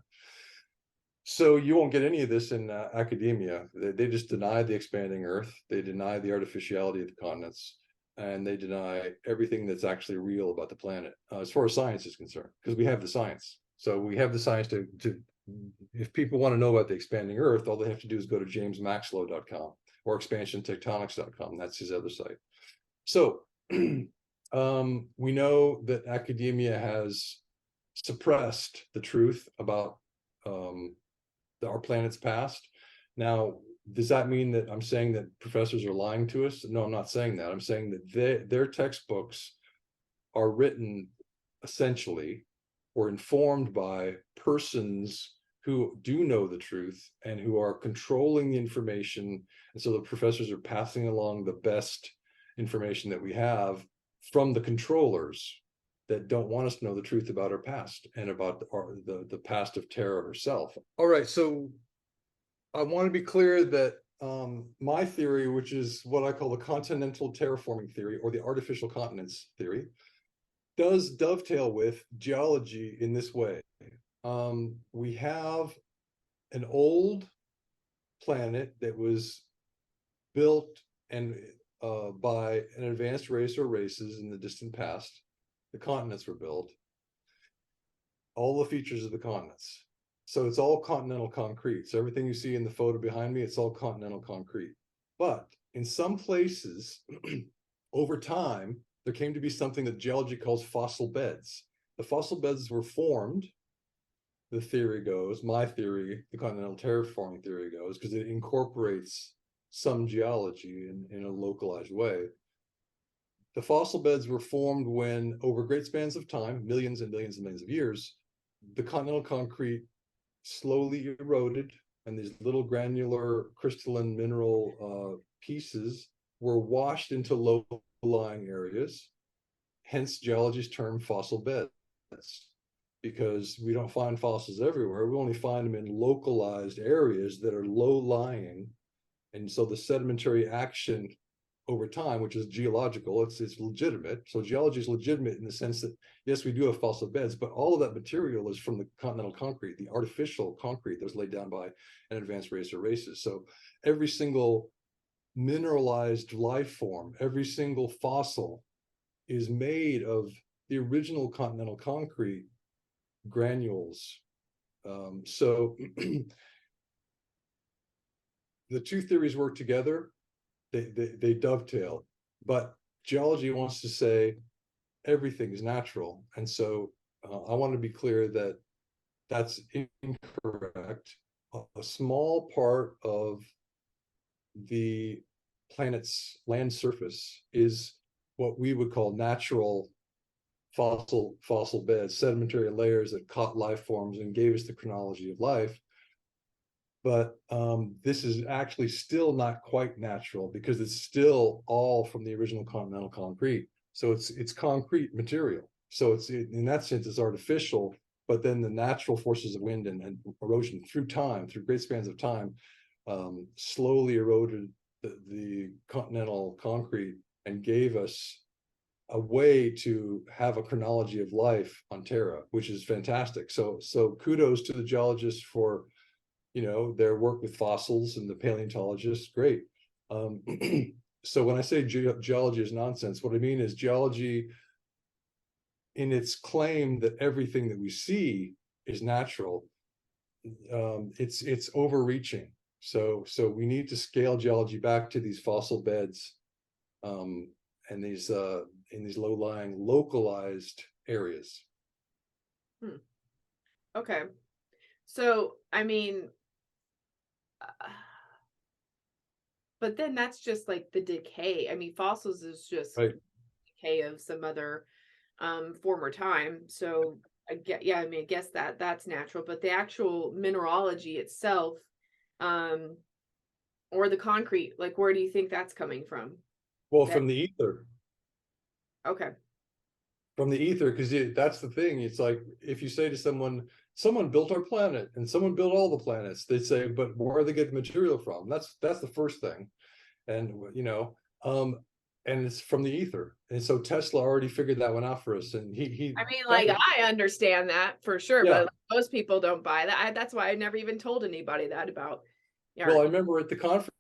So you won't get any of this in academia. They just deny the expanding Earth. They deny the artificiality of the continents, and they deny everything that's actually real about the planet, as far as science is concerned, because we have the science. So we have the science to if people want to know about the expanding Earth, all they have to do is go to jamesmaxlow.com or expansiontectonics.com. That's his other site. So we know that academia has suppressed the truth about our planet's past. Now, does that mean that I'm saying that professors are lying to us? No, I'm not saying that. I'm saying that their textbooks are written essentially or informed by persons who do know the truth and who are controlling the information. And so the professors are passing along the best information that we have from the controllers that don't want us to know the truth about our past and about the past of Terra herself. All right, so I want to be clear that my theory, which is what I call the continental terraforming theory, or the artificial continents theory, does dovetail with geology in this way. We have an old planet that was built and by an advanced race or races in the distant past. The continents were built, all the features of the continents. So it's all continental concrete. So everything you see in the photo behind me, it's all continental concrete. But in some places, over time, there came to be something that geology calls fossil beds. The fossil beds were formed, the theory goes, my theory, the continental terraforming theory goes, because it incorporates some geology in a localized way. The fossil beds were formed when, over great spans of time, millions and millions and millions of years, the continental concrete slowly eroded, and these little granular crystalline mineral pieces were washed into low-lying areas. Hence, geology's term fossil beds, because we don't find fossils everywhere. We only find them in localized areas that are low-lying, and so the sedimentary action over time, which is geological. It's legitimate. So geology is legitimate in the sense that, yes, we do have fossil beds, but all of that material is from the continental concrete, the artificial concrete that was laid down by an advanced race or races. So every single mineralized life form, every single fossil is made of the original continental concrete granules. So the two theories work together. They dovetail, but geology wants to say everything is natural, and so I want to be clear that that's incorrect. A small part of the planet's land surface is what we would call natural fossil beds, sedimentary layers that caught life forms and gave us the chronology of life. But this is actually still not quite natural because it's still all from the original continental concrete. So it's concrete material. So it's, in that sense, it's artificial, but then the natural forces of wind and erosion through time, through great spans of time, slowly eroded the continental concrete and gave us a way to have a chronology of life on Terra, which is fantastic. So kudos to the geologists for, you know, their work with fossils, and the paleontologists, great. So when I say geology is nonsense, what I mean is geology, in its claim that everything that we see is natural, it's overreaching. So we need to scale geology back to these fossil beds, and these in these low-lying localized areas. Okay. So, I mean, but then that's just like the decay. I mean, fossils is just Right. decay of some other former time. So I get, yeah, I mean, I guess that's natural, but the actual mineralogy itself, or the concrete, like where do you think that's coming from? Well, That from the ether. okay. From the ether, because that's the thing. It's like if you say to someone built our planet and someone built all the planets, they say, but where do they get the material from? That's the first thing. And you know, and it's from the ether. And so Tesla already figured that one out for us. And he I mean, that like was, I understand that for sure, yeah. but most people don't buy that. That's why I never even told anybody that about. Well, Yeah. I remember at the conference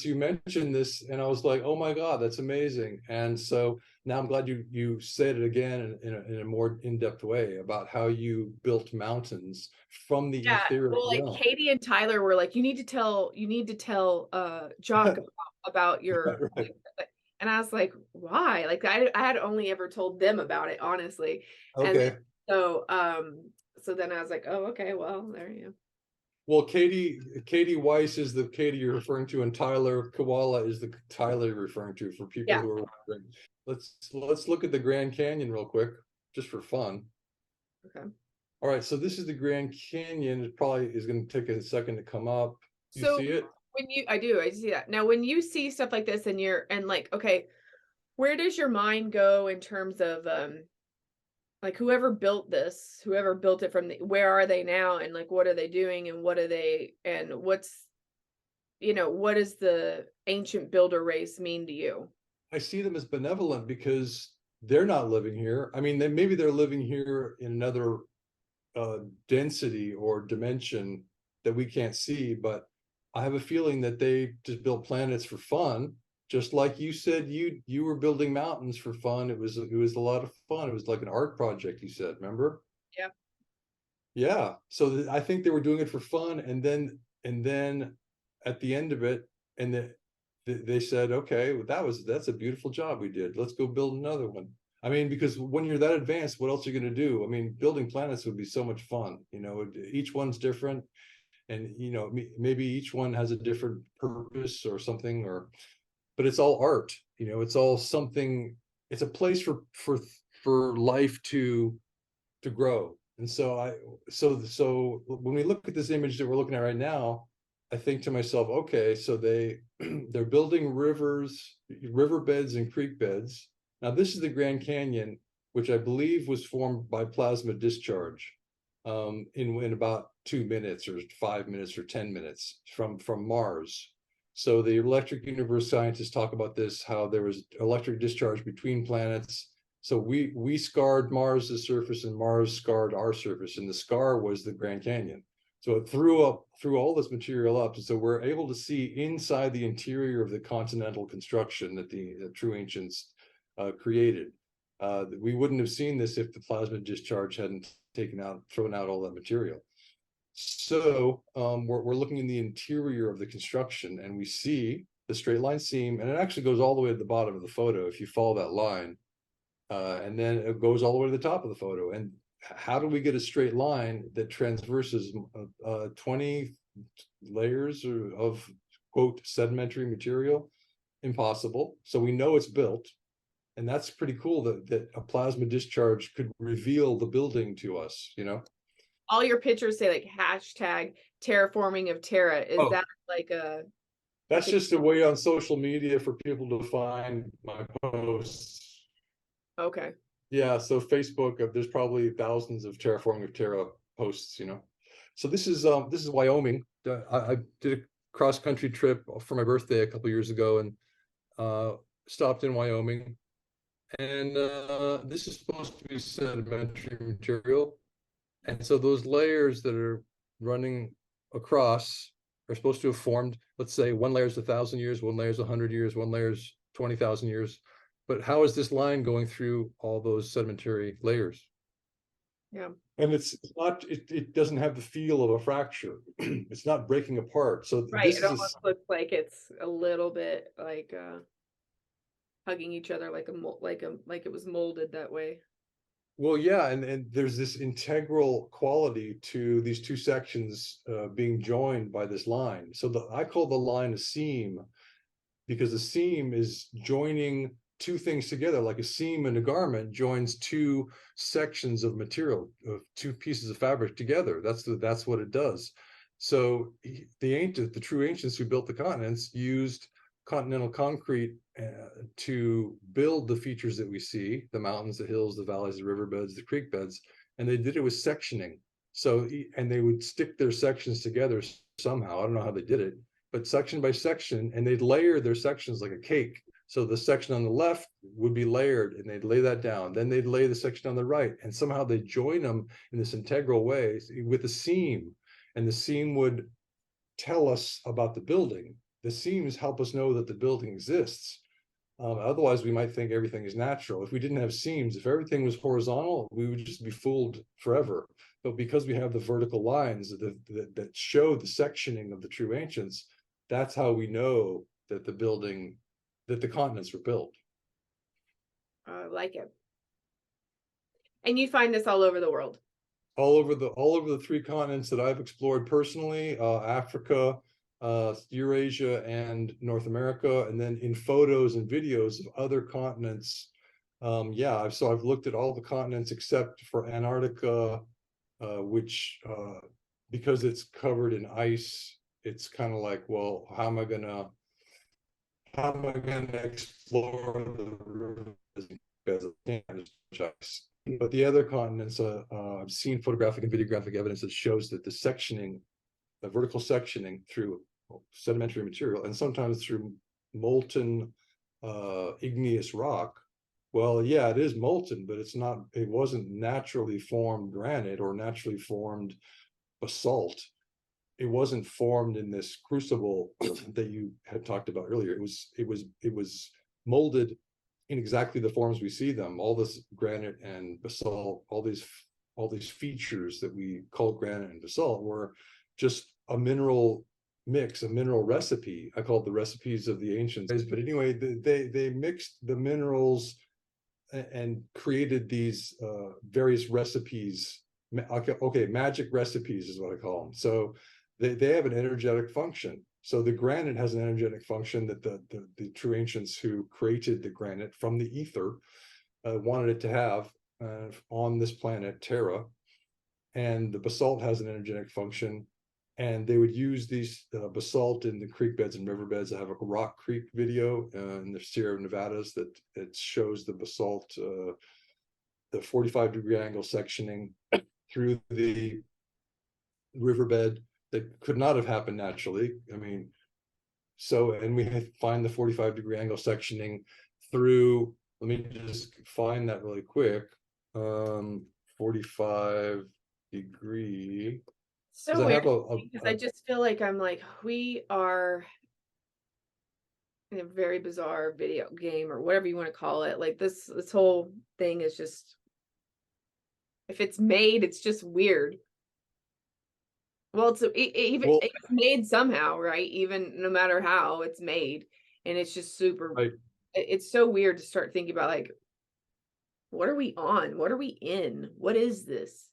you mentioned this, and I was like, "Oh my God, that's amazing!" And so now I'm glad you said it again in a more in-depth way about how you built mountains from the Yeah, etheric well, like realm. Katie and Tyler were like, you need to tell Jock about your Right. and I was like, why? Like I had only ever told them about it, honestly. And then, Okay. so then I was like, oh, okay, well, there you go. Well, Katie Weiss is the Katie you're referring to, and Tyler Koala is the Tyler you're referring to, for people Yeah. who are wondering. Let's look at the Grand Canyon real quick, just for fun. Okay. All right, so this is the Grand Canyon. It probably is going to take a second to come up. You So see it? I see that. Now when you see stuff like this and like, okay, where does your mind go in terms of like whoever built this, whoever built it from where are they now, and like what are they doing, and what are they, and what's, what does the ancient builder race mean to you? I see them as benevolent because they're not living here. I mean, maybe they're living here in another density or dimension that we can't see, but I have a feeling that they just built planets for fun. Just like you said, you were building mountains for fun. It was a lot of fun. It was like an art project, you said, remember? Yeah. Yeah. So I think they were doing it for fun, and then at the end of it, and they said, okay, well, that's a beautiful job we did. Let's go build another one. I mean, because when you're that advanced, what else are you going to do? I mean, building planets would be so much fun. You know, each one's different, and you know, maybe each one has a different purpose or something, but it's all art. You know, it's all something. It's a place for life to grow. And so when we look at this image that we're looking at right now, I think to myself, okay, so they're building riverbeds and creek beds. Now this is the Grand Canyon, which I believe was formed by plasma discharge in about 2 minutes or 5 minutes or 10 minutes from Mars. So the electric universe scientists talk about this, how there was electric discharge between planets. So we scarred Mars's surface and Mars scarred our surface, and the scar was the Grand Canyon. So it threw all this material up. And so we're able to see inside the interior of the continental construction that the true ancients created. We wouldn't have seen this if the plasma discharge hadn't thrown out all that material. So we're looking in the interior of the construction, and we see the straight line seam, and it actually goes all the way to the bottom of the photo if you follow that line, and then it goes all the way to the top of the photo. And how do we get a straight line that transverses 20 layers of quote sedimentary material? Impossible. So we know it's built, and that's pretty cool that a plasma discharge could reveal the building to us, you know. All your pictures say like hashtag terraforming of Terra. Is Oh, that like a that's just a way on social media for people to find my posts. okay? Yeah, so Facebook, there's probably thousands of Terraforming of Terra posts, you know. So this is Wyoming. I did a cross-country trip for my birthday a couple years ago, and stopped in Wyoming. And this is supposed to be sedimentary material. And so those layers that are running across are supposed to have formed, let's say one layer is 1,000 years, one layer is 100 years, one layer is 20,000 years. But how is this line going through all those sedimentary layers? Yeah. And it's not, it doesn't have the feel of a fracture. It's not breaking apart. So Right. this It is almost looks like it's a little bit like hugging each other like like it was molded that way. well, yeah, and there's this integral quality to these two sections being joined by this line. So I call the line a seam, because the seam is joining two things together, like a seam in a garment joins two sections of material, of two pieces of fabric together. That's what it does. So the true ancients who built the continents used continental concrete to build the features that we see, the mountains, the hills, the valleys, the riverbeds, the creek beds, and they did it with sectioning. So, and they would stick their sections together somehow. I don't know how they did it, but section by section, and they'd layer their sections like a cake. So the section on the left would be layered, and they'd lay that down. Then they'd lay the section on the right, and somehow they join them in this integral way with a seam, and the seam would tell us about the building. The seams help us know that the building exists. Otherwise, we might think everything is natural. If we didn't have seams, if everything was horizontal, we would just be fooled forever. But because we have the vertical lines that show the sectioning of the true ancients, that's how we know that the continents were built. I like it. And you find this all over the world. All over the three continents that I've explored personally, Africa, Eurasia, and North America, and then in photos and videos of other continents. Yeah, so I've looked at all the continents except for Antarctica, which because it's covered in ice, it's kind of like, well, how am I gonna explore the rivers because of ice? But the other continents, I've seen photographic and videographic evidence that shows that the sectioning, the vertical sectioning through sedimentary material, and sometimes through molten igneous rock. Well, yeah, it is molten, but it wasn't naturally formed granite or naturally formed basalt. It wasn't formed in this crucible that you had talked about earlier. It was molded in exactly the forms we see them. All this granite and basalt, all these features that we call granite and basalt were just a mineral mix, a mineral recipe. I call it the recipes of the ancients. But anyway, they mixed the minerals and created these various recipes. Okay, magic recipes is what I call them. So they have an energetic function. So the granite has an energetic function that the true ancients who created the granite from the ether wanted it to have on this planet Terra. And the basalt has an energetic function, and they would use these basalt in the creek beds and riverbeds. I have a Rock Creek video in the Sierra Nevadas that shows the basalt, the 45-degree angle sectioning through the riverbed that could not have happened naturally. I mean, So, and we find the 45-degree angle sectioning through, let me just find that really quick. 45 degree, because So I weird have because I just feel like I'm like, we are in a very bizarre video game or whatever you want to call it. Like this whole thing is just, if it's made, it's just weird. Well, even well, it's made somehow, right? Even no matter how it's made, and it's just super. I It's so weird to start thinking about like, what are we on? What are we in? What is this?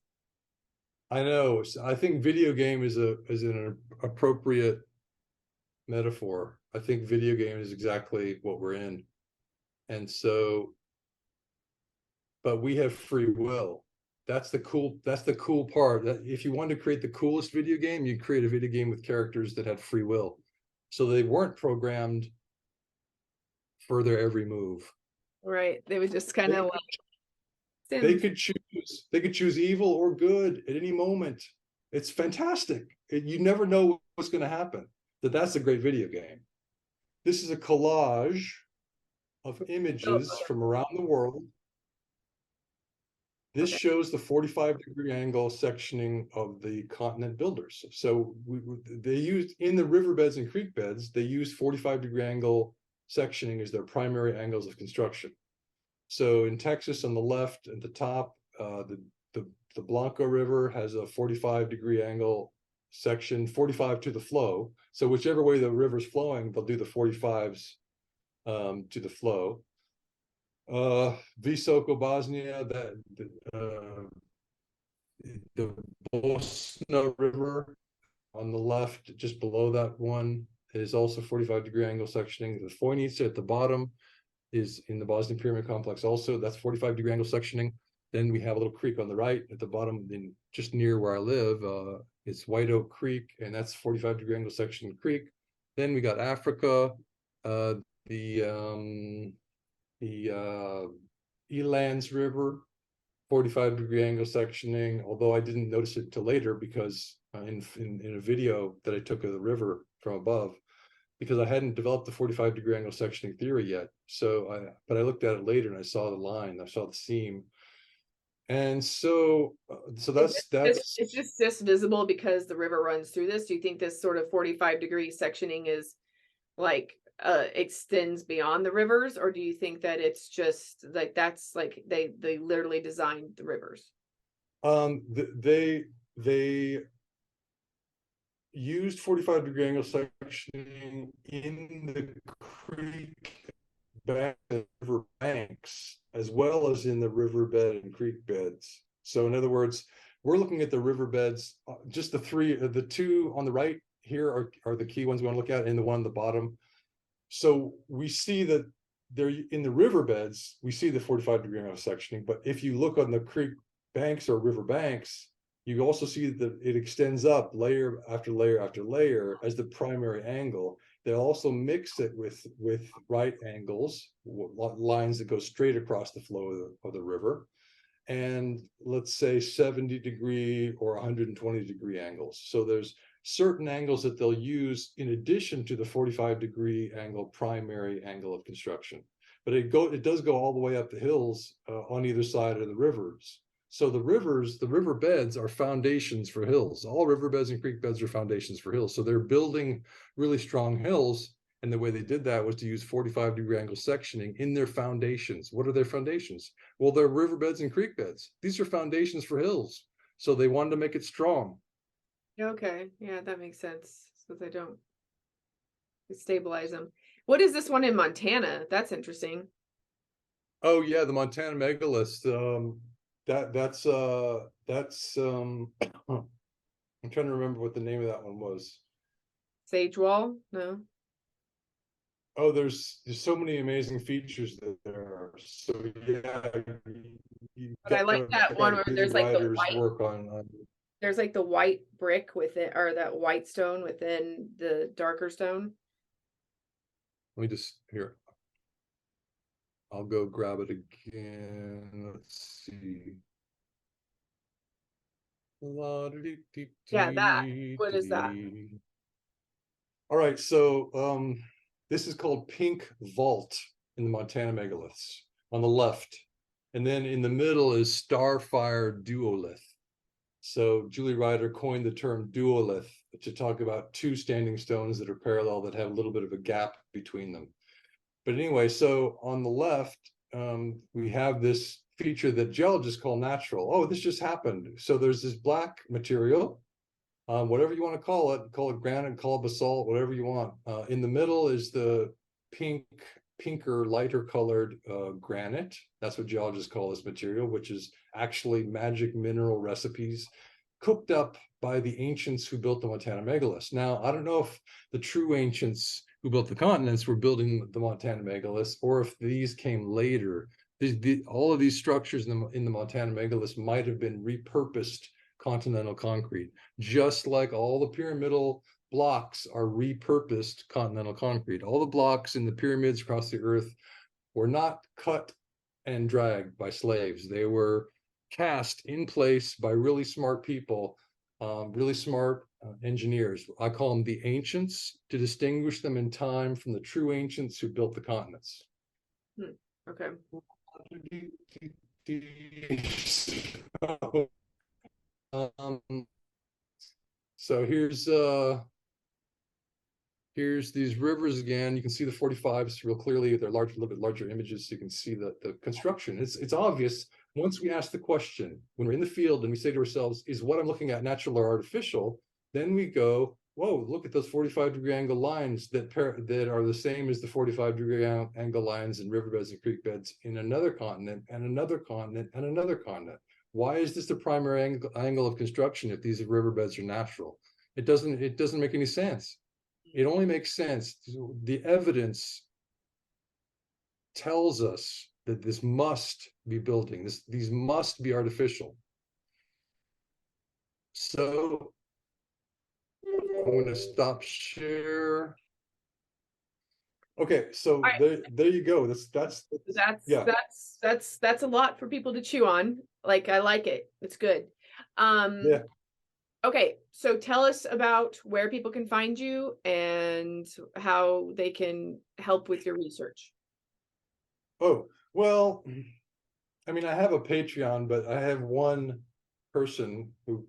I know. I think video game is an appropriate metaphor. I think video game is exactly what we're in. And so, but we have free will. That's the cool part. That if you wanted to create the coolest video game, you create a video game with characters that had free will. So they weren't programmed for their every move. Right? They would just kind They of could, like they Sims. could choose evil or good at any moment. It's fantastic. You never know what's going to happen. That's a great video game. This is a collage of Oh, images from around the world. This okay. shows the 45-degree angle sectioning of the continent builders. So they used, in the riverbeds and creek beds, they used 45-degree angle sectioning as their primary angles of construction. So in Texas on the left at the top, the Blanco River has a 45-degree angle section, 45 to the flow. So whichever way the river's flowing, they'll do the 45s to the flow. Visoko, Bosnia, the Bosnia River on the left, just below that one, is also 45-degree angle sectioning. The Phoenicia at the bottom is in the Bosnian Pyramid Complex also. That's 45-degree angle sectioning. Then we have a little creek on the right at the bottom, in just near where I live. It's White Oak Creek, and that's 45-degree angle sectioning creek. Then we got Africa, the Elands River, 45-degree angle sectioning, although I didn't notice it till later because in a video that I took of the river from above, because I hadn't developed the 45-degree angle sectioning theory yet. But I looked at it later and I saw the line, I saw the seam. And so Is this just visible because the river runs through this? Do you think this sort of 45-degree sectioning is like extends beyond the rivers, or do you think that it's just like that's like they literally designed the rivers? they used 45-degree angle sectioning in the creek river banks as well as in the riverbed and creek beds. So in other words, we're looking at the riverbeds, just the two on the right here are the key ones we want to look at, and the one on the bottom. So we see that they're in the riverbeds, we see the 45-degree angle sectioning, but if you look on the creek banks or river banks, you also see that it extends up layer after layer after layer as the primary angle. They also mix it with right angles, lines that go straight across the flow of the river, and let's say 70-degree or 120-degree angles. So there's certain angles that they'll use in addition to the 45-degree angle primary angle of construction. But it does go all the way up the hills on either side of the rivers. So the river beds are foundations for hills. All riverbeds and creek beds are foundations for hills. So they're building really strong hills. And the way they did that was to use 45-degree angle sectioning in their foundations. What are their foundations? Well, they're riverbeds and creek beds. These are foundations for hills. So they wanted to make it strong. Okay, yeah, that makes sense. So they don't stabilize them. What is this one in Montana? That's interesting. Oh yeah, the Montana megaliths. That's I'm trying to remember what the name of that one was. Sage wall? No. Oh, there's so many amazing features there. So yeah, you But I like gotta that check one out where Busy there's like the Rider's white, work on. there's like the white brick within, or that white stone within the darker stone. Let me just here. I'll go grab it again. Let's see. Yeah, that. What is that? All right, so this is called Pink Vault in the Montana megaliths on the left. And then in the middle is Starfire Duolith. So Julie Ryder coined the term duolith to talk about two standing stones that are parallel that have a little bit of a gap between them. But anyway, so on the left, we have this feature that geologists call natural. Oh, this just happened. So there's this black material, whatever you want to call it granite, call it basalt, whatever you want. In the middle is the pinker, lighter colored granite. That's what geologists call this material, which is actually magic mineral recipes cooked up by the ancients who built the Montana megaliths. Now, I don't know if the true ancients who built the continents were building the Montana megaliths, or if these came later. All of these structures in the Montana megaliths might have been repurposed continental concrete, just like all the pyramidal blocks are repurposed continental concrete. All the blocks in the pyramids across the earth were not cut and dragged by slaves. They were cast in place by really smart people, really smart engineers. I call them the ancients to distinguish them in time from the true ancients who built the continents. Okay. So here's these rivers again. You can see the 45s real clearly. They're large, a little bit larger images, so you can see the construction. It's obvious once we ask the question, when we're in the field and we say to ourselves, is what I'm looking at natural or artificial? Then we go, whoa, look at those 45-degree angle lines that are the same as the 45-degree angle lines in riverbeds and creek beds in another continent and another continent and another continent. Why is this the primary angle of construction if these riverbeds are natural? It doesn't make any sense. It only makes sense. The evidence tells us that this must be building. These must be artificial. So I'm going to stop share. Okay, so there you go. That's a lot for people to chew on. Like, I like it. It's good. Yeah. Okay, so tell us about where people can find you and how they can help with your research. Oh, well, I mean, I have a Patreon, but I have one person who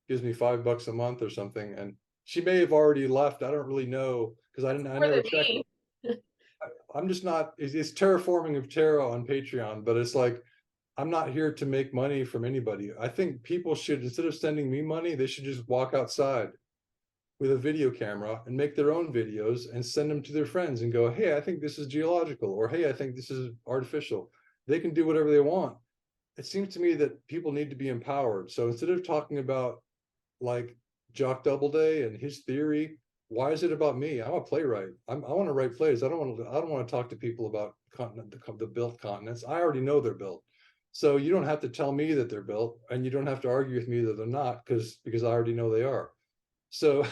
gives me $5 a month or something, and she may have already left. I don't really know because I never checked. I'm just not. It's Terraforming of Terra on Patreon, but it's like I'm not here to make money from anybody. I think people should, instead of sending me money, they should just walk outside with a video camera and make their own videos and send them to their friends and go, hey, I think this is geological, or hey, I think this is artificial. They can do whatever they want. It seems to me that people need to be empowered. So instead of talking about like Jock Doubleday and his theory, why is it about me? I'm a playwright. I want to write plays. I don't want to talk to people about the built continents. I already know they're built. So you don't have to tell me that they're built, and you don't have to argue with me that they're not, because I already know they are. So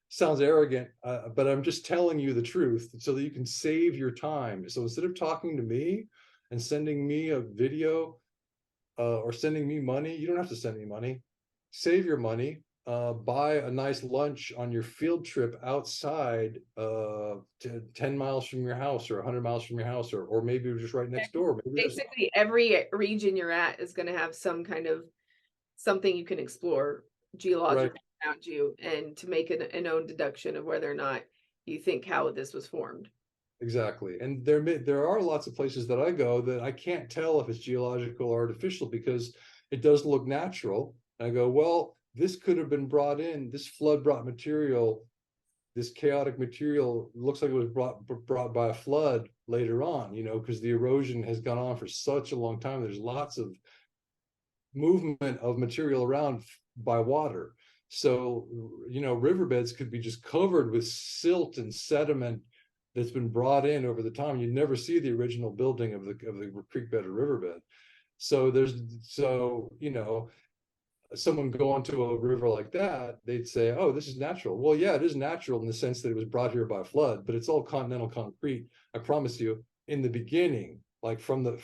sounds arrogant, but I'm just telling you the truth so that you can save your time. So instead of talking to me and sending me a video or sending me money, you don't have to send me money. Save your money. Buy a nice lunch on your field trip outside, 10 miles from your house or 100 miles from your house, or maybe just right next door. Maybe basically every region you're at is going to have some kind of something you can explore geologically around you, and to make an own deduction of whether or not you think how this was formed. Exactly. And there are lots of places that I go that I can't tell if it's geological or artificial because it does look natural. And I go, well, this could have been brought in, this flood brought material, this chaotic material looks like it was brought by a flood later on, because the erosion has gone on for such a long time. There's lots of movement of material around by water. So, riverbeds could be just covered with silt and sediment that's been brought in over the time. You'd never see the original building of the creek bed or riverbed. So someone going to a river like that, they'd say, oh, this is natural. Well, yeah, it is natural in the sense that it was brought here by flood, but it's all continental concrete. I promise you, in the beginning, like from the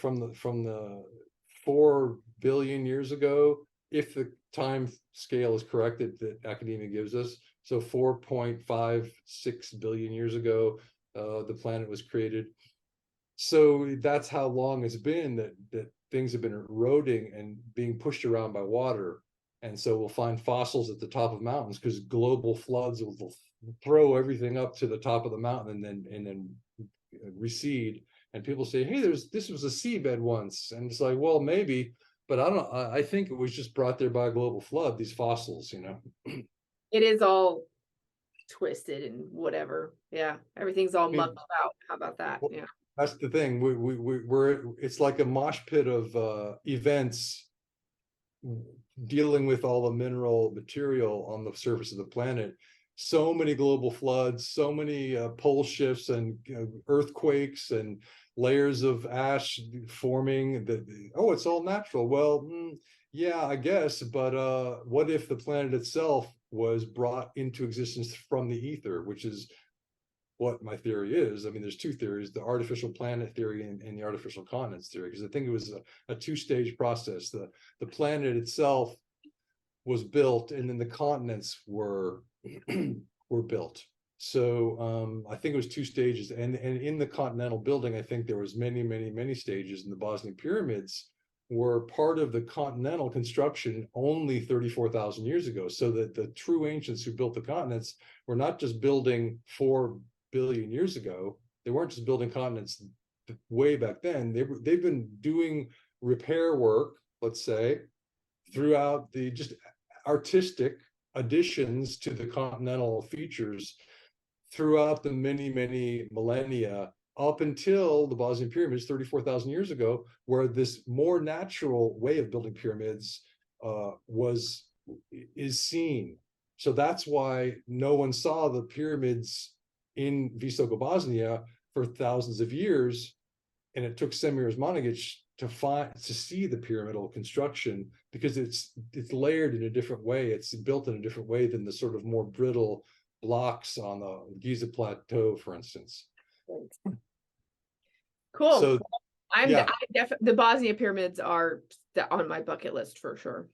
4 billion years ago if the time scale is correct that academia gives us, so 4.56 billion years ago, the planet was created. So that's how long it's been that things have been eroding and being pushed around by water. And so we'll find fossils at the top of mountains because global floods will throw everything up to the top of the mountain and then recede. And people say, hey, this was a seabed once. And it's like, well, maybe, but I don't know. I think it was just brought there by a global flood, these fossils, you know. It is all twisted and whatever. Yeah, everything's all I mean, mucked out. How about that? well, Yeah. that's the thing. We're it's like a mosh pit of events dealing with all the mineral material on the surface of the planet. So many global floods, so many pole shifts and earthquakes and layers of ash forming. Oh, it's all natural. Well, yeah, I guess. But what if the planet itself was brought into existence from the ether, which is what my theory is. I mean, there's two theories, the artificial planet theory and the artificial continents theory, because I think it was a two-stage process. The planet itself was built and then the continents were were built. So I think it was two stages. And in the continental building, I think there was many stages, and the Bosnian pyramids were part of the continental construction only 34,000 years ago. So that the true ancients who built the continents were not just building 4 billion years ago. They weren't just building continents way back then. They've been doing repair work, let's say, throughout the just artistic additions to the continental features throughout the many millennia up until the Bosnian pyramids 34,000 years ago, where this more natural way of building pyramids is seen. So that's why no one saw the pyramids in Visoko, Bosnia for thousands of years. And it took Semir Osmanagic to see the pyramidal construction, because it's layered in a different way. It's built in a different way than the sort of more brittle blocks on the Giza Plateau, for instance. Cool. So yeah. The Bosnia pyramids are on my bucket list for sure.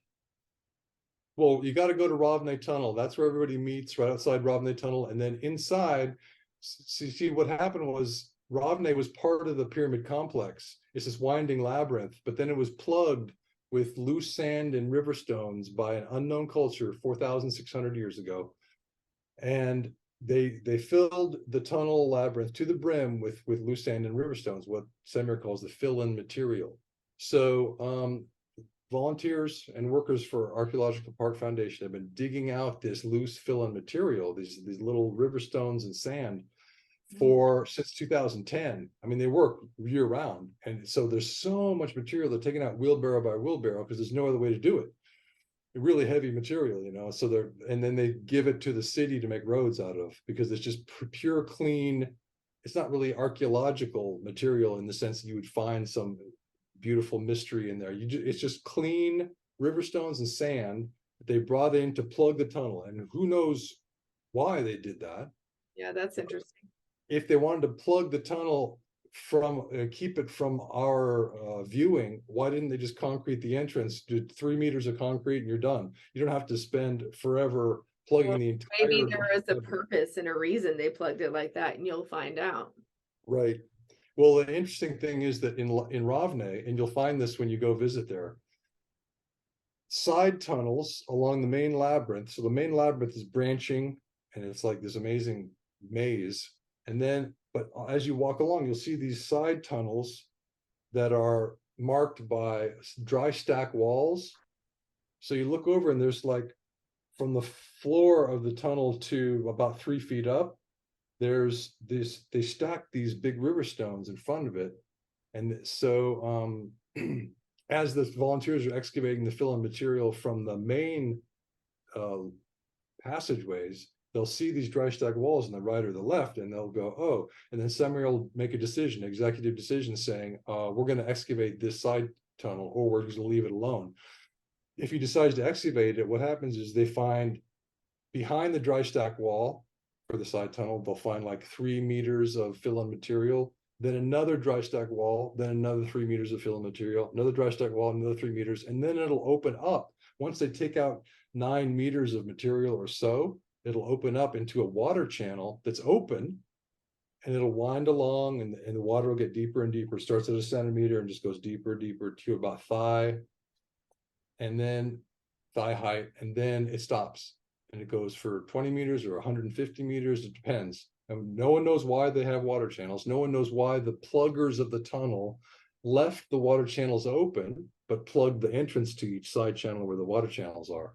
Well, you got to go to Ravne Tunnel. That's where everybody meets, right outside Ravne Tunnel. And then inside, see what happened was Ravne was part of the pyramid complex. It's this winding labyrinth, but then it was plugged with loose sand and river stones by an unknown culture 4,600 years ago. And they filled the tunnel labyrinth to the brim with loose sand and river stones, what Semir calls the fill-in material. So volunteers and workers for Archaeological Park Foundation have been digging out this loose fill-in material, these little river stones and sand, since 2010. I mean, they work year round, and so there's so much material. They're taking out wheelbarrow by wheelbarrow because there's no other way to do it. Really heavy material, you know. So and then they give it to the city to make roads out of, because it's just pure, clean. It's not really archaeological material in the sense that you would find some beautiful mystery in there. It's just clean river stones and sand that they brought in to plug the tunnel, and who knows why they did that. Yeah, that's interesting. If they wanted to plug the tunnel from keep it from our viewing, why didn't they just concrete the entrance, do 3 meters of concrete, and you're done? You don't have to spend forever plugging the entire. Maybe there is a purpose and a reason they plugged it like that, and you'll find out. Right. Well, the interesting thing is that in Ravne, and you'll find this when you go visit there, side tunnels along the main labyrinth. So the main labyrinth is branching, and it's like this amazing maze. And then, but as you walk along, you'll see these side tunnels that are marked by dry stack walls. So you look over, and there's like, from the floor of the tunnel to about 3 feet up, there's this, they stack these big river stones in front of it. And so as the volunteers are excavating the fill-in material from the main passageways, they'll see these dry stack walls on the right or the left, and they'll go, oh, and then Semir will make a decision, executive decision, saying, we're going to excavate this side tunnel, or we're just going to leave it alone. If he decides to excavate it, what happens is they find behind the dry stack wall for the side tunnel, they'll find like 3 meters of fill-in material, then another dry stack wall, then another 3 meters of fill-in material, another dry stack wall, another 3 meters, and then it'll open up once they take out 9 meters of material or so, it'll open up into a water channel that's open, and it'll wind along, and the water will get deeper and deeper. It starts at a centimeter and just goes deeper, deeper to about thigh, and then thigh height, and then it stops. And it goes for 20 meters or 150 meters, it depends. And no one knows why they have water channels. No one knows why the pluggers of the tunnel left the water channels open, but plugged the entrance to each side channel where the water channels are.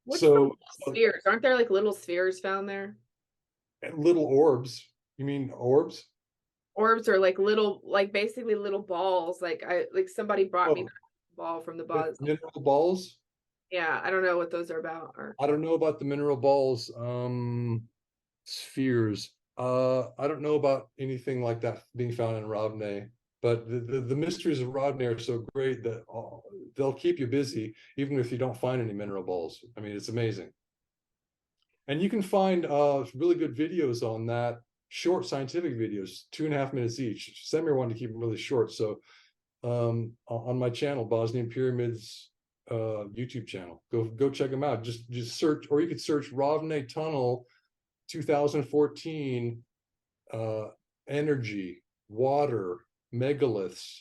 What's So the spheres? Aren't there like little spheres found there? little orbs. You mean orbs? Orbs are like little, like basically little balls. Like somebody brought me Oh, that ball from the Bosnia. mineral balls? Yeah, I don't know what those are about. Or I don't know about the mineral balls. Spheres. I don't know about anything like that being found in Ravne, but the mysteries of Ravne are so great that they'll keep you busy even if you don't find any mineral balls. I mean, it's amazing. And you can find really good videos on that, short scientific videos, 2.5 minutes each. Semir wanted to keep them really short, so on my channel, Bosnian Pyramids YouTube channel, go check them out. Just search, or you could search Ravne Tunnel 2014 energy, water, megaliths.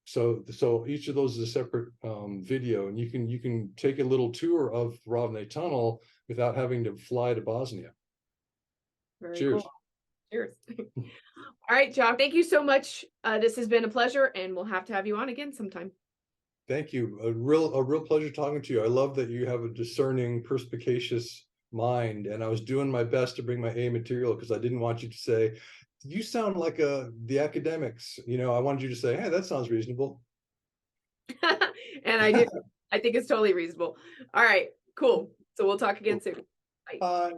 So each of those is a separate video, and you can take a little tour of Ravne Tunnel without having to fly to Bosnia. very Cheers. cool. Cheers. All right, Jock, thank you so much. This has been a pleasure, and we'll have to have you on again sometime. Thank you. A real pleasure talking to you. I love that you have a discerning, perspicacious mind, and I was doing my best to bring my A material because I didn't want you to say, you sound like the academics. You know, I wanted you to say, hey, that sounds reasonable. And I do. I think it's totally reasonable. All right, cool. So we'll talk again soon. Bye. Bye.